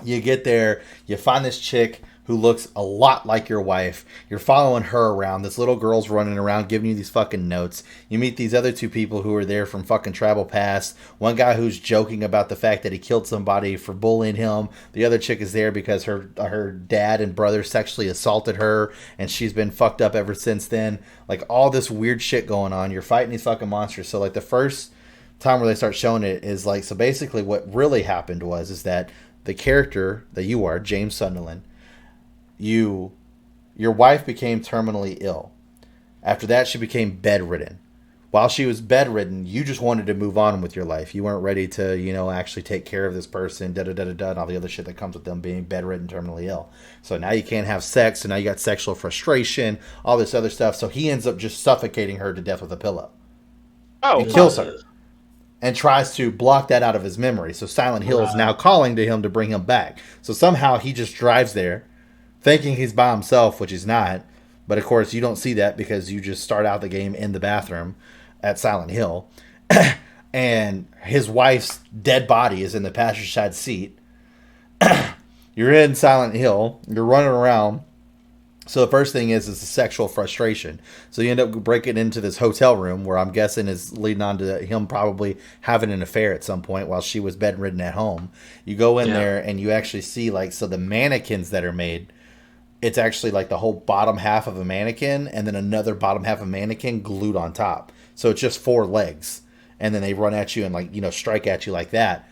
You get there. You find this chick who looks a lot like your wife. You're following her around. This little girl's running around giving you these fucking notes. You meet these other two people who are there from fucking Travel Past. One guy who's joking about the fact that he killed somebody for bullying him. The other chick is there because her dad and brother sexually assaulted her, and she's been fucked up ever since then. Like, all this weird shit going on. You're fighting these fucking monsters. So, like, the first time where they start showing it is, like, so basically what really happened is that the character that you are, James Sunderland, your wife became terminally ill. After that, she became bedridden. while she was bedridden, you just wanted to move on with your life. You weren't ready to, actually take care of this person, da-da-da-da-da, and all the other shit that comes with them being bedridden, terminally ill. So now you can't have sex, so now you got sexual frustration, all this other stuff. So he ends up just suffocating her to death with a pillow. Oh, He kills her and tries to block that out of his memory. So Silent Hill is now calling to him to bring him back. So somehow he just drives there thinking he's by himself, which he's not. But of course, you don't see that because you just start out the game in the bathroom at Silent Hill. And his wife's dead body is in the passenger side seat. You're in Silent Hill. You're running around. So the first thing is the sexual frustration. So you end up breaking into this hotel room where I'm guessing is leading on to him probably having an affair at some point while she was bedridden at home. You go in there and you actually see so the mannequins that are made, it's actually like the whole bottom half of a mannequin and then another bottom half of a mannequin glued on top. So it's just 4 legs. And then they run at you and strike at you like that.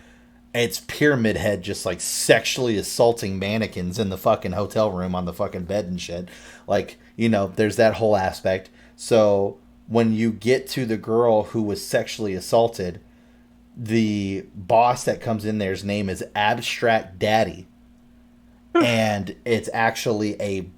It's Pyramid Head just sexually assaulting mannequins in the fucking hotel room on the fucking bed and shit. There's that whole aspect. So when you get to the girl who was sexually assaulted, the boss that comes in there's name is Abstract Daddy. And it's actually a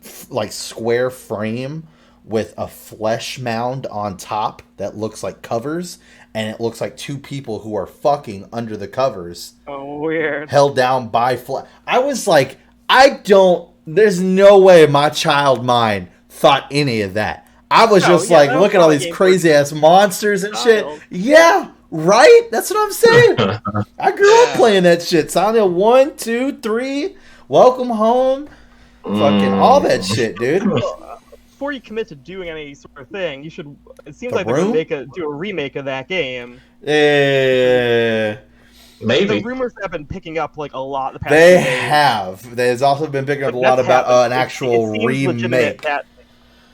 square frame with a flesh mound on top that looks like covers, and it looks like 2 people who are fucking under the covers. Oh, weird. Held down by I was like, there's no way my child mind thought any of that. I was look at all these crazy ass monsters and shit. Yeah, right? That's what I'm saying. I grew up playing that shit. Silent Hill 1, 2, 3, Welcome Home, fucking all that shit, dude. Before you commit to doing any sort of thing, you should. It seems like they're going to do a remake of that game. Maybe. The rumors have been picking up a lot the past They few days. have. There's also been picking up a lot about an actual remake. That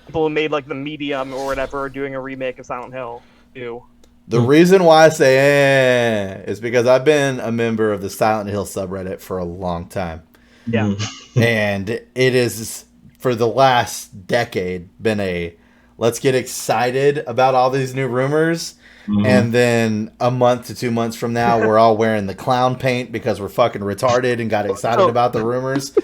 people who made the Medium or whatever are doing a remake of Silent Hill too. The reason why I say is because I've been a member of the Silent Hill subreddit for a long time. Yeah. And it is, for the last decade, been let's get excited about all these new rumors. Mm-hmm. And then a month to 2 months from now, we're all wearing the clown paint because we're fucking retarded and got excited about the rumors.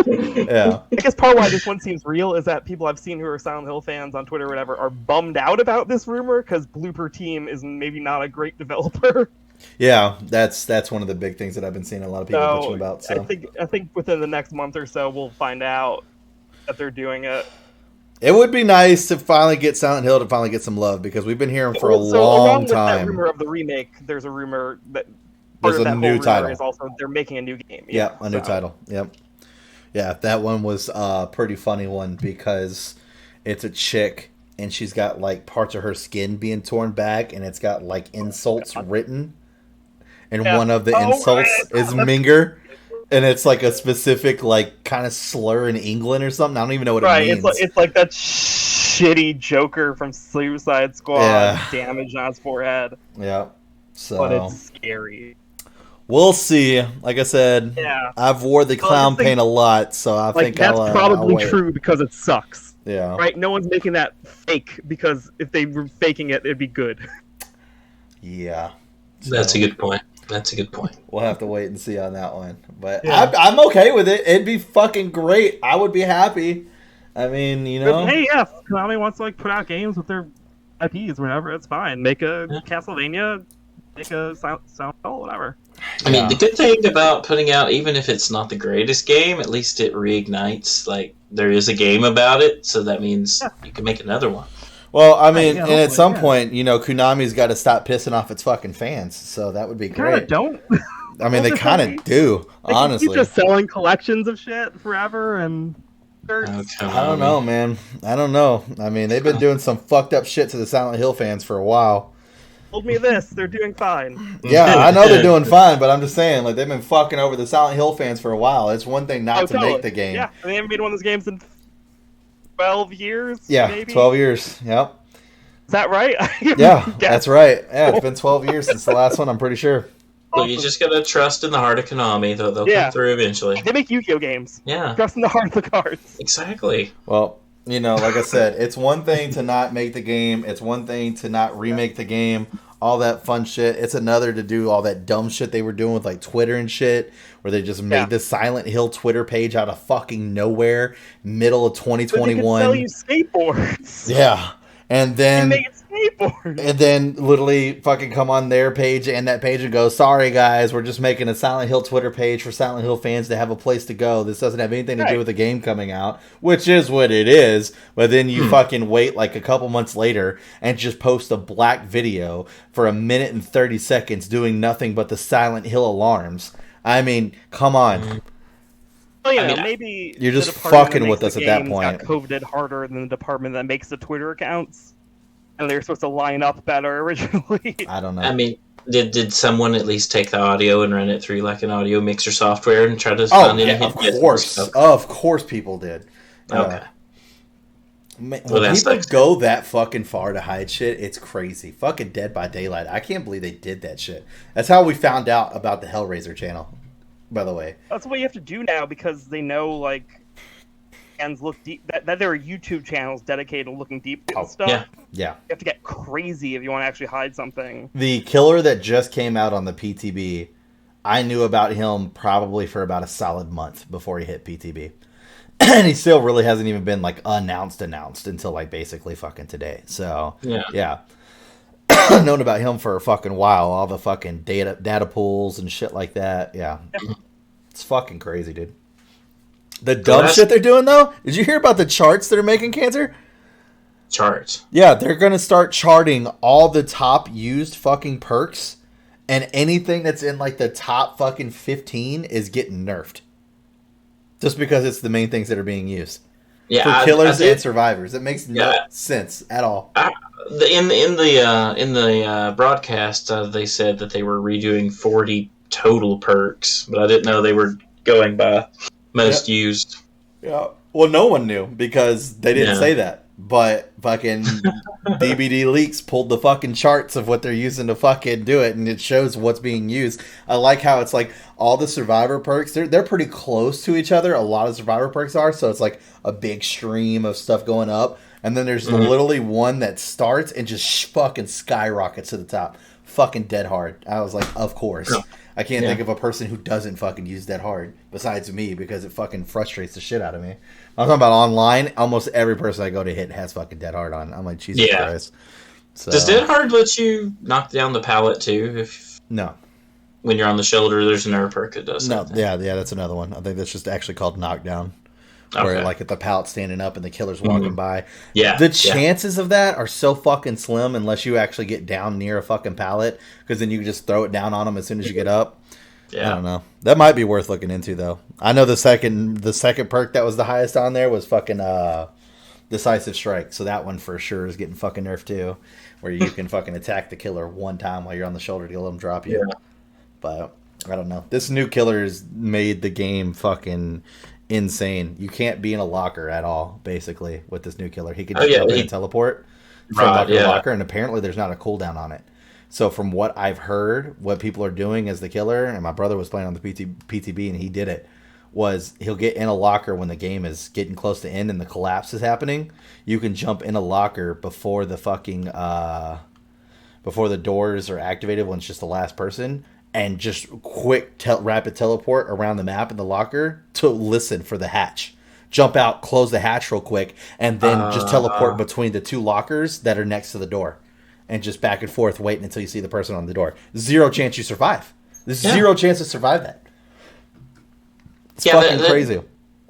Yeah. I guess part of why this one seems real is that people I've seen who are Silent Hill fans on Twitter or whatever are bummed out about this rumor because Blooper Team is maybe not a great developer. Yeah, that's one of the big things that I've been seeing a lot of people bitching about. So I think within the next month or so we'll find out that they're doing it. It would be nice to finally get Silent Hill to finally get some love because we've been hearing for a long time. With that rumor of the remake, there's a rumor that there's a new title. Is also they're making a new game. Yeah, a new title. Yep. Yeah, that one was a pretty funny one because it's a chick and she's got parts of her skin being torn back and it's got insults written. And one of the insults is Minger. And it's a specific kind of slur in England or something. I don't even know what it means. It's like that shitty Joker from Suicide Squad damage on his forehead. Yeah. So, but it's scary. We'll see. Like I said, I've wore the clown paint a lot, so I think that's probably true because it sucks. Yeah. Right? No one's making that fake because if they were faking it, it'd be good. Yeah. So, that's a good point. That's a good point. We'll have to wait and see on that one. But I'm okay with it. It'd be fucking great. I would be happy. I mean, Hey, if Konami wants to put out games with their IPs or whatever, it's fine. Make a Castlevania, make a Silent Hill, whatever. I mean, the good thing about putting out, even if it's not the greatest game, at least it reignites, there is a game about it, so that means you can make another one. Well, I mean, and at some point, Konami's got to stop pissing off its fucking fans, so that would be great. Don't. I mean, they kind of do, honestly. Keep just selling collections of shit forever, and I don't know, man. I don't know. I mean, they've been doing some fucked up shit to the Silent Hill fans for a while. Told me this, they're doing fine. Yeah, I know they're doing fine, but I'm just saying, they've been fucking over the Silent Hill fans for a while. It's one thing not to make the game. Yeah, they haven't made one of those games in 12 years, yeah, maybe? 12 years, yep. Is that right? Yeah, that's right. Yeah, it's been 12 years since the last one, I'm pretty sure. Well, you just gotta trust in the heart of Konami, they'll come through eventually. They make Yu-Gi-Oh games. Yeah. Trust in the heart of the cards. Exactly. Well, You know, like I said, it's one thing to not make the game. It's one thing to not remake the game. All that fun shit. It's another to do all that dumb shit they were doing with like Twitter and shit, where they just made the Silent Hill Twitter page out of fucking nowhere, middle of 2021. But they could sell you skateboards. Yeah, and then make it skateboards. And then literally fucking come on their page and that page and go, sorry guys, we're just making a Silent Hill Twitter page for Silent Hill fans to have a place to go. This doesn't have anything to do with the game coming out, which is what it is. But then you fucking wait like a couple months later and just post a black video for 1 minute and 30 seconds doing nothing but the Silent Hill alarms. I mean, come on. Well, you know, maybe you're just fucking with us at that point. Got coveted harder than the department that makes the Twitter accounts. And they're supposed to line up better originally. I don't know. I mean, did someone at least take the audio and run it through like an audio mixer software and try to sound in? Of course people did. Okay. When people go that fucking far to hide shit, it's crazy. Fucking Dead by Daylight. I can't believe they did that shit. That's how we found out about the Hellraiser channel, by the way. That's what you have to do now because they know, like, fans look deep. That there are YouTube channels dedicated to looking deep into stuff. Yeah. You have to get crazy if you want to actually hide something. The killer that just came out on the PTB, I knew about him probably for about a solid month before he hit PTB. And he still really hasn't even been, like, announced until, like, basically fucking today. So, yeah. I've known about him for a fucking while. All the fucking data pools and shit like that. Yeah. It's fucking crazy, dude. The dumb shit they're doing, though? Did you hear about the charts that are making cancer? Charts? Yeah, they're going to start charting all the top used fucking perks, and anything that's in, like, the top fucking 15 is getting nerfed. Just because it's the main things that are being used. Yeah, for killers and survivors. It makes no sense at all. In the broadcast, they said that they were redoing 40 total perks, but I didn't know they were going by most used. Yeah. Well, no one knew because they didn't say that. But fucking DBD Leaks pulled the fucking charts of what they're using to fucking do it, and it shows what's being used. I like how it's like all the survivor perks, they're pretty close to each other. A lot of survivor perks are, so it's like a big stream of stuff going up. And then there's literally one that starts and just fucking skyrockets to the top. Fucking dead hard. I was like, of course. I can't think of a person who doesn't fucking use dead hard besides me because it fucking frustrates the shit out of me. I'm talking about online. Almost every person I go to hit has fucking dead hard on. I'm like, Jesus Christ. So, does dead hard let you knock down the pallet too? No. When you're on the shoulder, there's an air perk that does something. No, yeah, that's another one. I think that's just actually called knockdown. Where like if the pallet's standing up and the killer's walking by. Yeah. The chances of that are so fucking slim unless you actually get down near a fucking pallet, because then you can just throw it down on them as soon as you get up. Yeah. I don't know. That might be worth looking into though. I know the second perk that was the highest on there was fucking Decisive Strike. So that one for sure is getting fucking nerfed too, where you can fucking attack the killer one time while you're on the shoulder to let him drop you. Yeah. But I don't know. This new killer has made the game fucking insane. You can't be in a locker at all, basically, with this new killer. He can just jump in and teleport from locker to locker, and apparently there's not a cooldown on it. So from what I've heard, what people are doing as the killer, and my brother was playing on the PTB and he did it, was he'll get in a locker when the game is getting close to end and the collapse is happening. You can jump in a locker before the fucking before the doors are activated when it's just the last person, and just quick rapid teleport around the map in the locker to listen for the hatch. Jump out, close the hatch real quick, and then just teleport between the two lockers that are next to the door. And just back and forth, waiting until you see the person on the door. Zero chance you survive. There's zero chance to survive that. It's fucking crazy.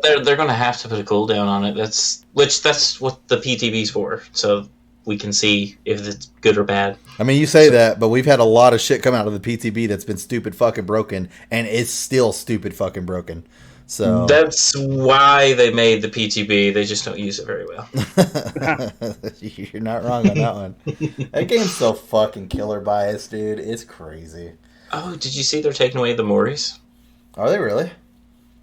They're going to have to put a cooldown on it. That's what the PTB's for. So we can see if it's good or bad. I mean, you say that, but we've had a lot of shit come out of the PTB that's been stupid fucking broken, and it's still stupid fucking broken. So that's why they made the PTB. They just don't use it very well. You're not wrong on that one. That game's so fucking killer biased, dude. It's crazy. Oh, did you see they're taking away the Moris? Are they really?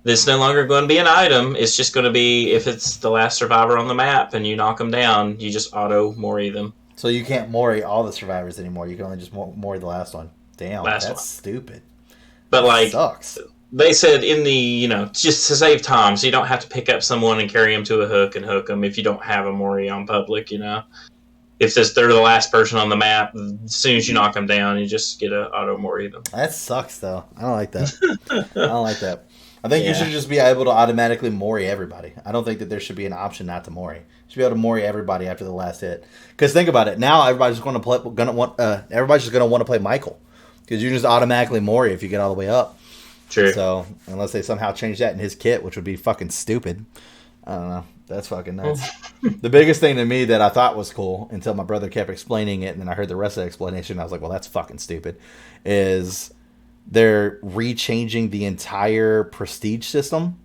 It's no longer going to be an item. It's just going to be, if it's the last survivor on the map and you knock them down, you just auto Mori them. So you can't Mori all the survivors anymore. You can only just Mori the last one. Damn, that's stupid. But that like, sucks. they said in the, just to save time, so you don't have to pick up someone and carry them to a hook and hook them if you don't have a Mori on public, If they're the last person on the map, as soon as you knock them down, you just get a auto Mori them. That sucks, though. I don't like that. I don't like that. I think you should just be able to automatically Mori everybody. I don't think that there should be an option not to Mori. You should be able to Mori everybody after the last hit. Because think about it. Now everybody's going to everybody's just going to want to play Michael. Because you just automatically Mori if you get all the way up. True. So, unless they somehow change that in his kit, which would be fucking stupid. I don't know. That's fucking nuts. The biggest thing to me that I thought was cool until my brother kept explaining it, and then I heard the rest of the explanation, I was like, well, that's fucking stupid, is they're rechanging the entire prestige system.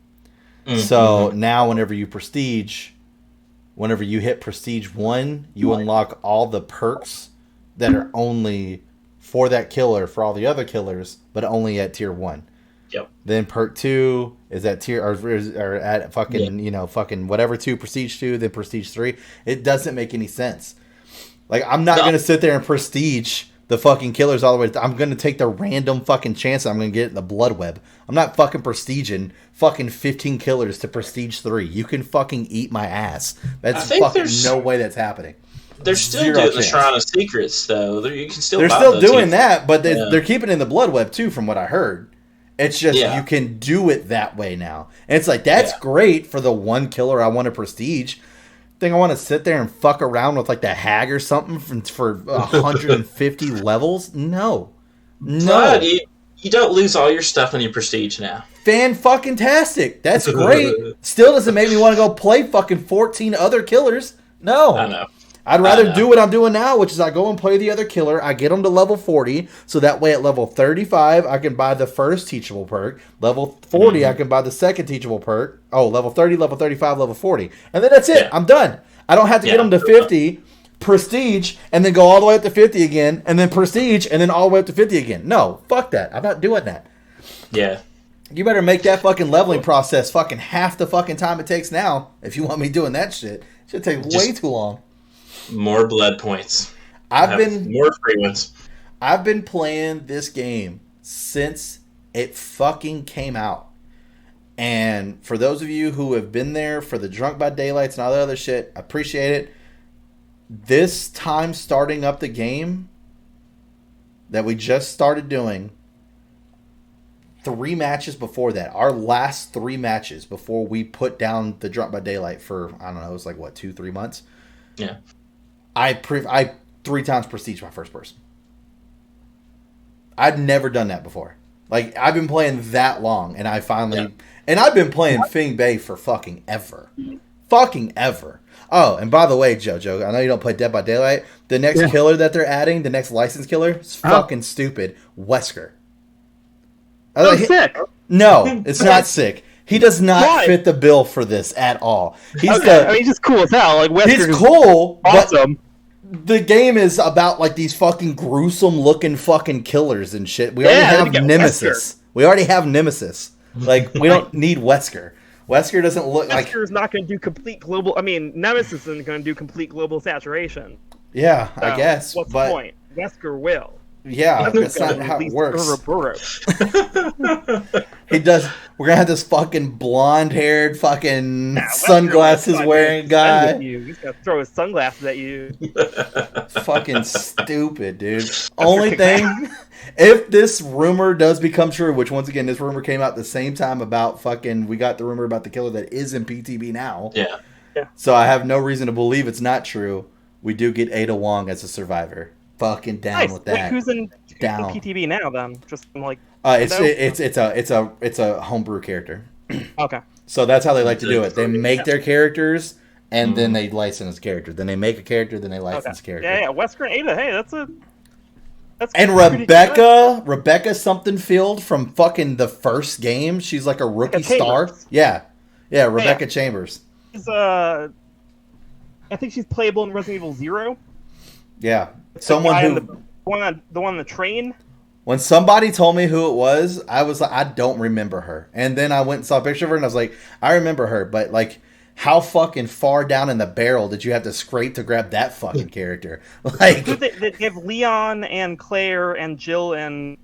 Mm-hmm. So now whenever you hit prestige 1, you unlock all the perks that are only for that killer, for all the other killers, but only at tier 1. Yep. Then perk 2 is at tier or at fucking fucking whatever 2, prestige 2, then prestige 3. It doesn't make any sense. Like, I'm not gonna sit there and prestige the fucking killers all the way. I'm gonna take the random fucking chance I'm gonna get it in the blood web. I'm not fucking prestiging fucking 15 killers to prestige 3. You can fucking eat my ass. That's fucking no way that's happening. They're still doing the Shrine of Secrets though. You can still. They're still doing that, but they're keeping it in the blood web too, from what I heard. It's just you can do it that way now. And it's like, that's great for the one killer I want to prestige. Think I want to sit there and fuck around with like the hag or something for 150 levels? No. But you don't lose all your stuff when you prestige now. Fan-fucking-tastic. That's great. Still doesn't make me want to go play fucking 14 other killers. No. I know. I'd rather do what I'm doing now, which is I go and play the other killer. I get them to level 40, so that way at level 35, I can buy the first teachable perk. Level 40, I can buy the second teachable perk. Oh, level 30, level 35, level 40. And then that's it. I'm done. I don't have to get them to 50, prestige, and then go all the way up to 50 again, and then prestige, and then all the way up to 50 again. No, fuck that. I'm not doing that. Yeah. You better make that fucking leveling process fucking half the fucking time it takes now if you want me doing that shit. It should take way too long. More blood points. More free ones. I've been playing this game since it fucking came out. And for those of you who have been there for the Drunk by Daylights and all that other shit, I appreciate it. This time starting up the game that we just started doing, 3 matches before that, our last 3 matches before we put down the Drunk by Daylight for, I don't know, it was like, 2-3 months? Yeah. I 3 times prestige my first person. I'd never done that before. Like, I've been playing that long, and I finally... Yeah. And I've been playing Fing Bay for fucking ever. Fucking ever. Oh, and by the way, JoJo, I know you don't play Dead by Daylight. The next killer that they're adding, the next licensed killer, is fucking stupid. Wesker. Sick. No, it's not sick. He does not fit the bill for this at all. He's he's just cool as hell. Like, he's cool, awesome. But the game is about like these fucking gruesome looking fucking killers and shit. We already have Nemesis. We already have Nemesis. Like, we don't need Wesker. Wesker doesn't look like... Wesker's not going to do complete global... I mean, Nemesis isn't going to do complete global saturation. Yeah, so, I guess. What's the point? Wesker will. Yeah, that's not how it works. He does. We're gonna have this fucking blonde-haired, fucking sunglasses-wearing guy. He's gonna throw his sunglasses at you. Fucking stupid, dude. Only thing, if this rumor does become true, which once again, this rumor came out the same time about fucking. We got the rumor about the killer that is in PTB now. Yeah. So I have no reason to believe it's not true. We do get Ada Wong as a survivor. Fucking down with that. Like, who's in PTB now then? Just like it's a homebrew character. Okay. So that's how they like to do it. They make their characters and then they license characters. Then they make a character, then they license character. Yeah. Wesker and Ada. Hey, that's and Rebecca something field from fucking the first game. She's like a rookie star. Yeah, Rebecca Chambers. She's I think she's playable in Resident Evil 0. Yeah, someone the one on the train. When somebody told me who it was, I was like, I don't remember her. And then I went and saw a picture of her, and I was like, I remember her, but like, how fucking far down in the barrel did you have to scrape to grab that fucking character? Like, they have Leon and Claire and Jill and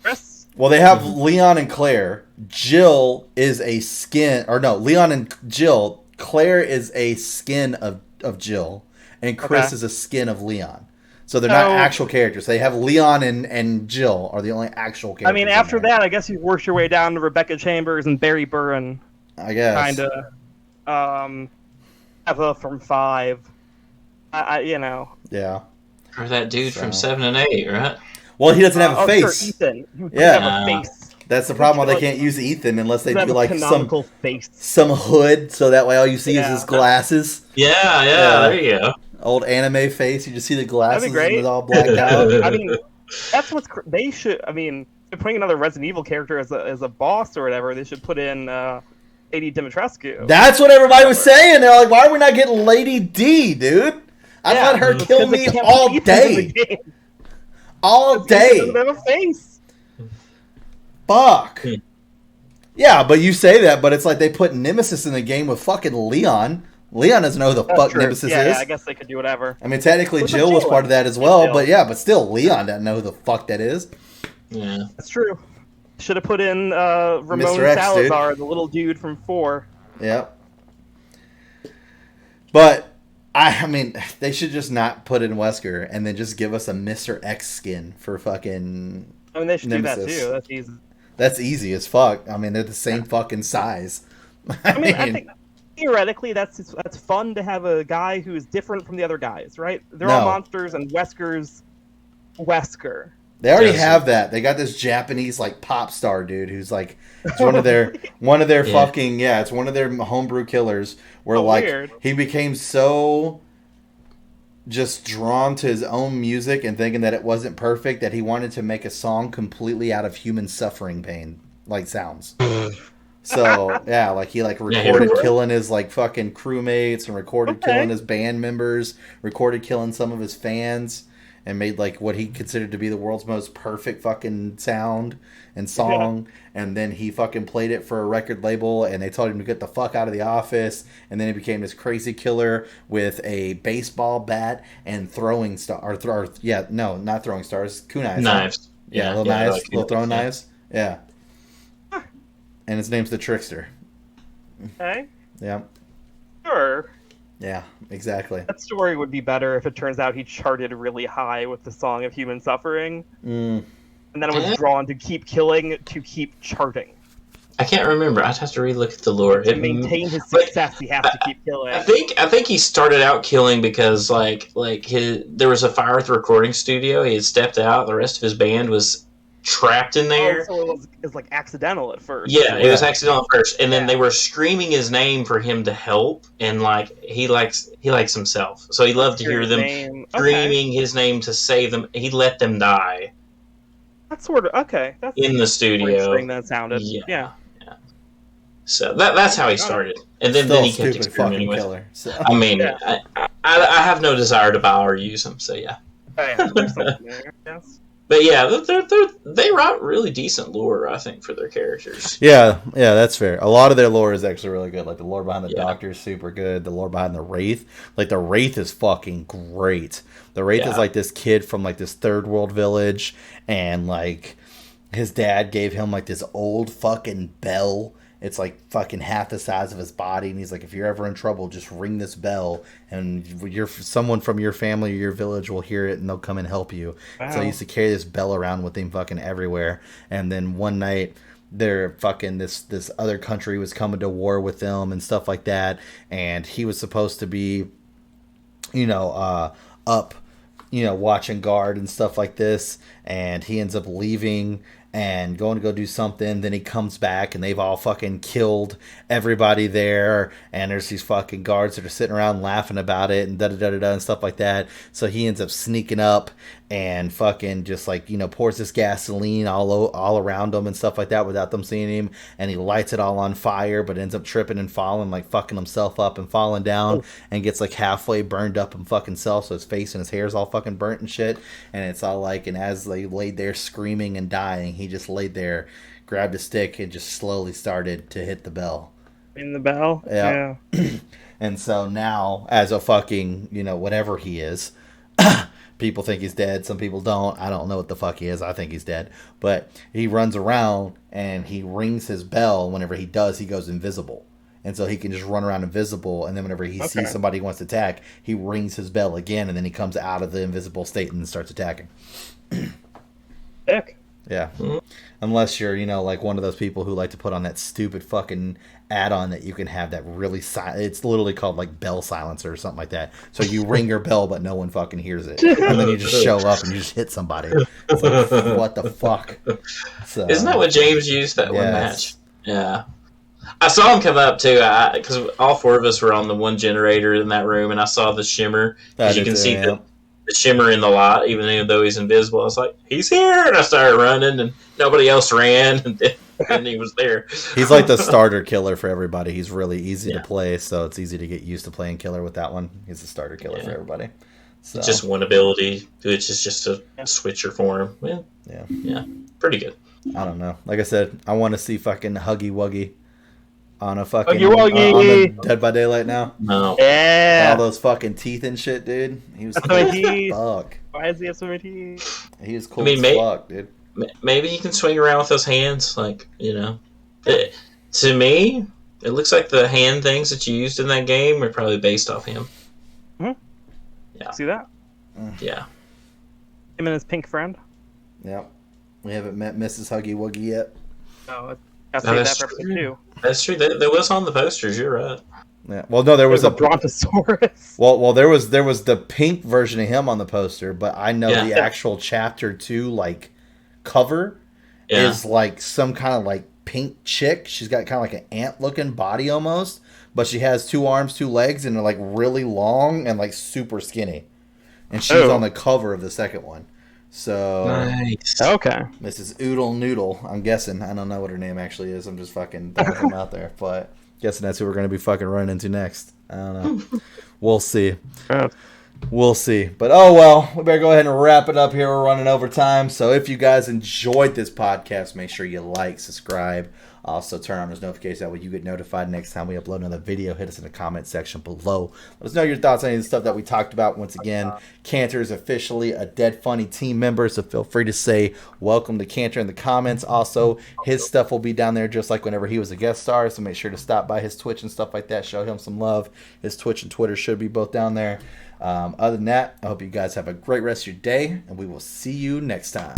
Chris. Well, they have Leon and Claire. Jill is a skin, or no, Leon and Jill. Claire is a skin of Jill, and Chris is a skin of Leon. So they're not actual characters. They have Leon and Jill are the only actual characters. I mean, after that, I guess you worked your way down to Rebecca Chambers and Barry Buren. I guess. Kind of. Eva from 5. You know. Yeah. Or that dude from 7 and 8, right? Well, he doesn't have a face. Sure, Ethan. Yeah. Have a face. That's the problem why they can't use Ethan unless they do like some hood, so that way all you see is his glasses. Yeah, there you go. Old anime face, you just see the glasses and it's all blacked out. out. I mean, that's what's they should. I mean, they're putting another Resident Evil character as a boss or whatever. They should put in Lady Dimitrescu. That's what everybody was saying. They're like, why are we not getting Lady D, dude? I let her kill me all day. All day. Doesn't have a face. Fuck. Yeah, but you say that, but it's like they put Nemesis in the game with fucking Leon. Leon doesn't know who the fuck Nemesis is. Yeah, I guess they could do whatever. I mean, technically Jill was part of that as well, but still, Leon doesn't know who the fuck that is. Yeah. That's true. Should have put in Ramon Salazar, the little dude from 4. Yep. But, I mean, they should just not put in Wesker and then just give us a Mr. X skin for fucking I mean, they should Nemesis. do that too. That's easy. That's easy as fuck. I mean, they're the same fucking size. I mean, I think theoretically that's fun to have a guy who is different from the other guys, right? They're all monsters, and Wesker's Wesker. They already have that. They got this Japanese like pop star dude who's like it's one of their fucking it's one of their homebrew killers where weird. He became so just drawn to his own music and thinking that it wasn't perfect that he wanted to make a song completely out of human suffering pain like sounds. So he recorded killing his like fucking crewmates and recorded killing his band members, recorded killing some of his fans, and made like what he considered to be the world's most perfect fucking sound and song. And then he fucking played it for a record label, and they told him to get the fuck out of the office. And then he became this crazy killer with a baseball bat and throwing star. Not throwing stars, kunais. Knives. Yeah, little knives, little throwing knives. Yeah. And his name's the Trickster. Okay. Yeah. Sure. Yeah, exactly. That story would be better if it turns out he charted really high with the Song of Human Suffering. And then it was drawn to keep killing, to keep charting. I can't remember. I'd have to relook at the lore. To maintain his success, he has to keep killing. I think he started out killing because there was a fire at the recording studio. He had stepped out. The rest of his band was trapped in there. So it was like accidental at first. Yeah, it was accidental at first, and then they were screaming his name for him to help, and he likes himself, so he loved to hear them screaming his name to save them. He let them die. That's sort of okay. That's in the studio. That sounded. Yeah. So that's how he started, and then he kept experimenting with. Killer, so. I mean, I have no desire to buy or use them, so yeah. But yeah, they write really decent lore, I think, for their characters. Yeah, that's fair. A lot of their lore is actually really good. Like the lore behind the Doctor is super good. The lore behind the Wraith, like the Wraith is fucking great. The Wraith is like this kid from like this third world village, and like his dad gave him like this old fucking bell. It's like fucking half the size of his body, and he's like, if you're ever in trouble, just ring this bell, and someone from your family or your village will hear it, and they'll come and help you. Wow. So he used to carry this bell around with him fucking everywhere. And then one night, they're fucking this other country was coming to war with them and stuff like that, and he was supposed to be, up, watching guard and stuff like this, and he ends up leaving and going to go do something. Then he comes back and they've all fucking killed everybody there, and there's these fucking guards that are sitting around laughing about it and da-da-da-da-da and stuff like that. So he ends up sneaking up and fucking just like, pours this gasoline all around them and stuff like that without them seeing him, and he lights it all on fire, but ends up tripping and falling, like fucking himself up and falling down, and gets like halfway burned up and fucking self, so his face and his hair's all fucking burnt and shit. And it's all like, and as they laid there screaming and dying, he just laid there, grabbed a stick, and just slowly started to hit the bell. In the bell? Yeah. And so now, as a fucking, whatever he is, People think he's dead. Some people don't. I don't know what the fuck he is. I think he's dead. But he runs around and he rings his bell. Whenever he does, he goes invisible. And so he can just run around invisible. And then whenever he sees somebody he wants to attack, he rings his bell again. And then he comes out of the invisible state and starts attacking. Heck. Yeah. Unless you're, like one of those people who like to put on that stupid fucking add-on that you can have that really it's literally called like bell silencer or something like that. So you ring your bell, but no one fucking hears it. And then you just show up and you just hit somebody. It's like, what the fuck? So, isn't that what James used that one match? Yeah. I saw him come up too, because all four of us were on the one generator in that room, and I saw the shimmer. As you can see the shimmer in the lot, even though he's invisible. I was like, he's here! And I started running, and nobody else ran, and then he was there. He's like the starter killer for everybody. He's really easy to play, so it's easy to get used to playing killer with that one. He's a starter killer for everybody. So. Just one ability, which is just a switcher for him. Yeah. Pretty good. I don't know. Like I said, I want to see fucking Huggy Wuggy on a fucking on the Dead by Daylight now. No. Yeah. All those fucking teeth and shit, dude. He was cool as fuck. Why does he have so many teeth? He was cool as fuck, dude. Maybe he can swing around with those hands, to me, it looks like the hand things that you used in that game were probably based off him. Hmm? Yeah. See that? Yeah. Him and his pink friend? Yep. We haven't met Mrs. Huggy Wuggy yet. Oh, I'll save that for episode 2. That's true. That was on the posters. You're right. Yeah. Well, no, there was a Brontosaurus. Well, there was the pink version of him on the poster, but I know the actual chapter 2 cover is like some kind of like pink chick. She's got kind of like an ant looking body almost, but she has 2 arms, 2 legs, and they're like really long and like super skinny. And she's on the cover of the second one. So nice. Okay. Mrs. Oodle Noodle, I'm guessing. I don't know what her name actually is. I'm just fucking throwing them out there, but guessing that's who we're going to be fucking running into next. I don't know. We'll see. We'll see. But oh well, we better go ahead and wrap it up here. We're running over time. So if you guys enjoyed this podcast, make sure you like, subscribe. Also turn on those notifications that way you get notified next time we upload another video. Hit us in the comment section below. Let us know your thoughts on any of the stuff that we talked about. Once again, Cantor is officially a Dead Funny team member, so feel free to say welcome to Cantor in the comments. Also, his stuff will be down there just like whenever he was a guest star, so make sure to stop by his Twitch and stuff like that. Show him some love. His Twitch and Twitter should be both down there. Other than that, I hope you guys have a great rest of your day, and we will see you next time.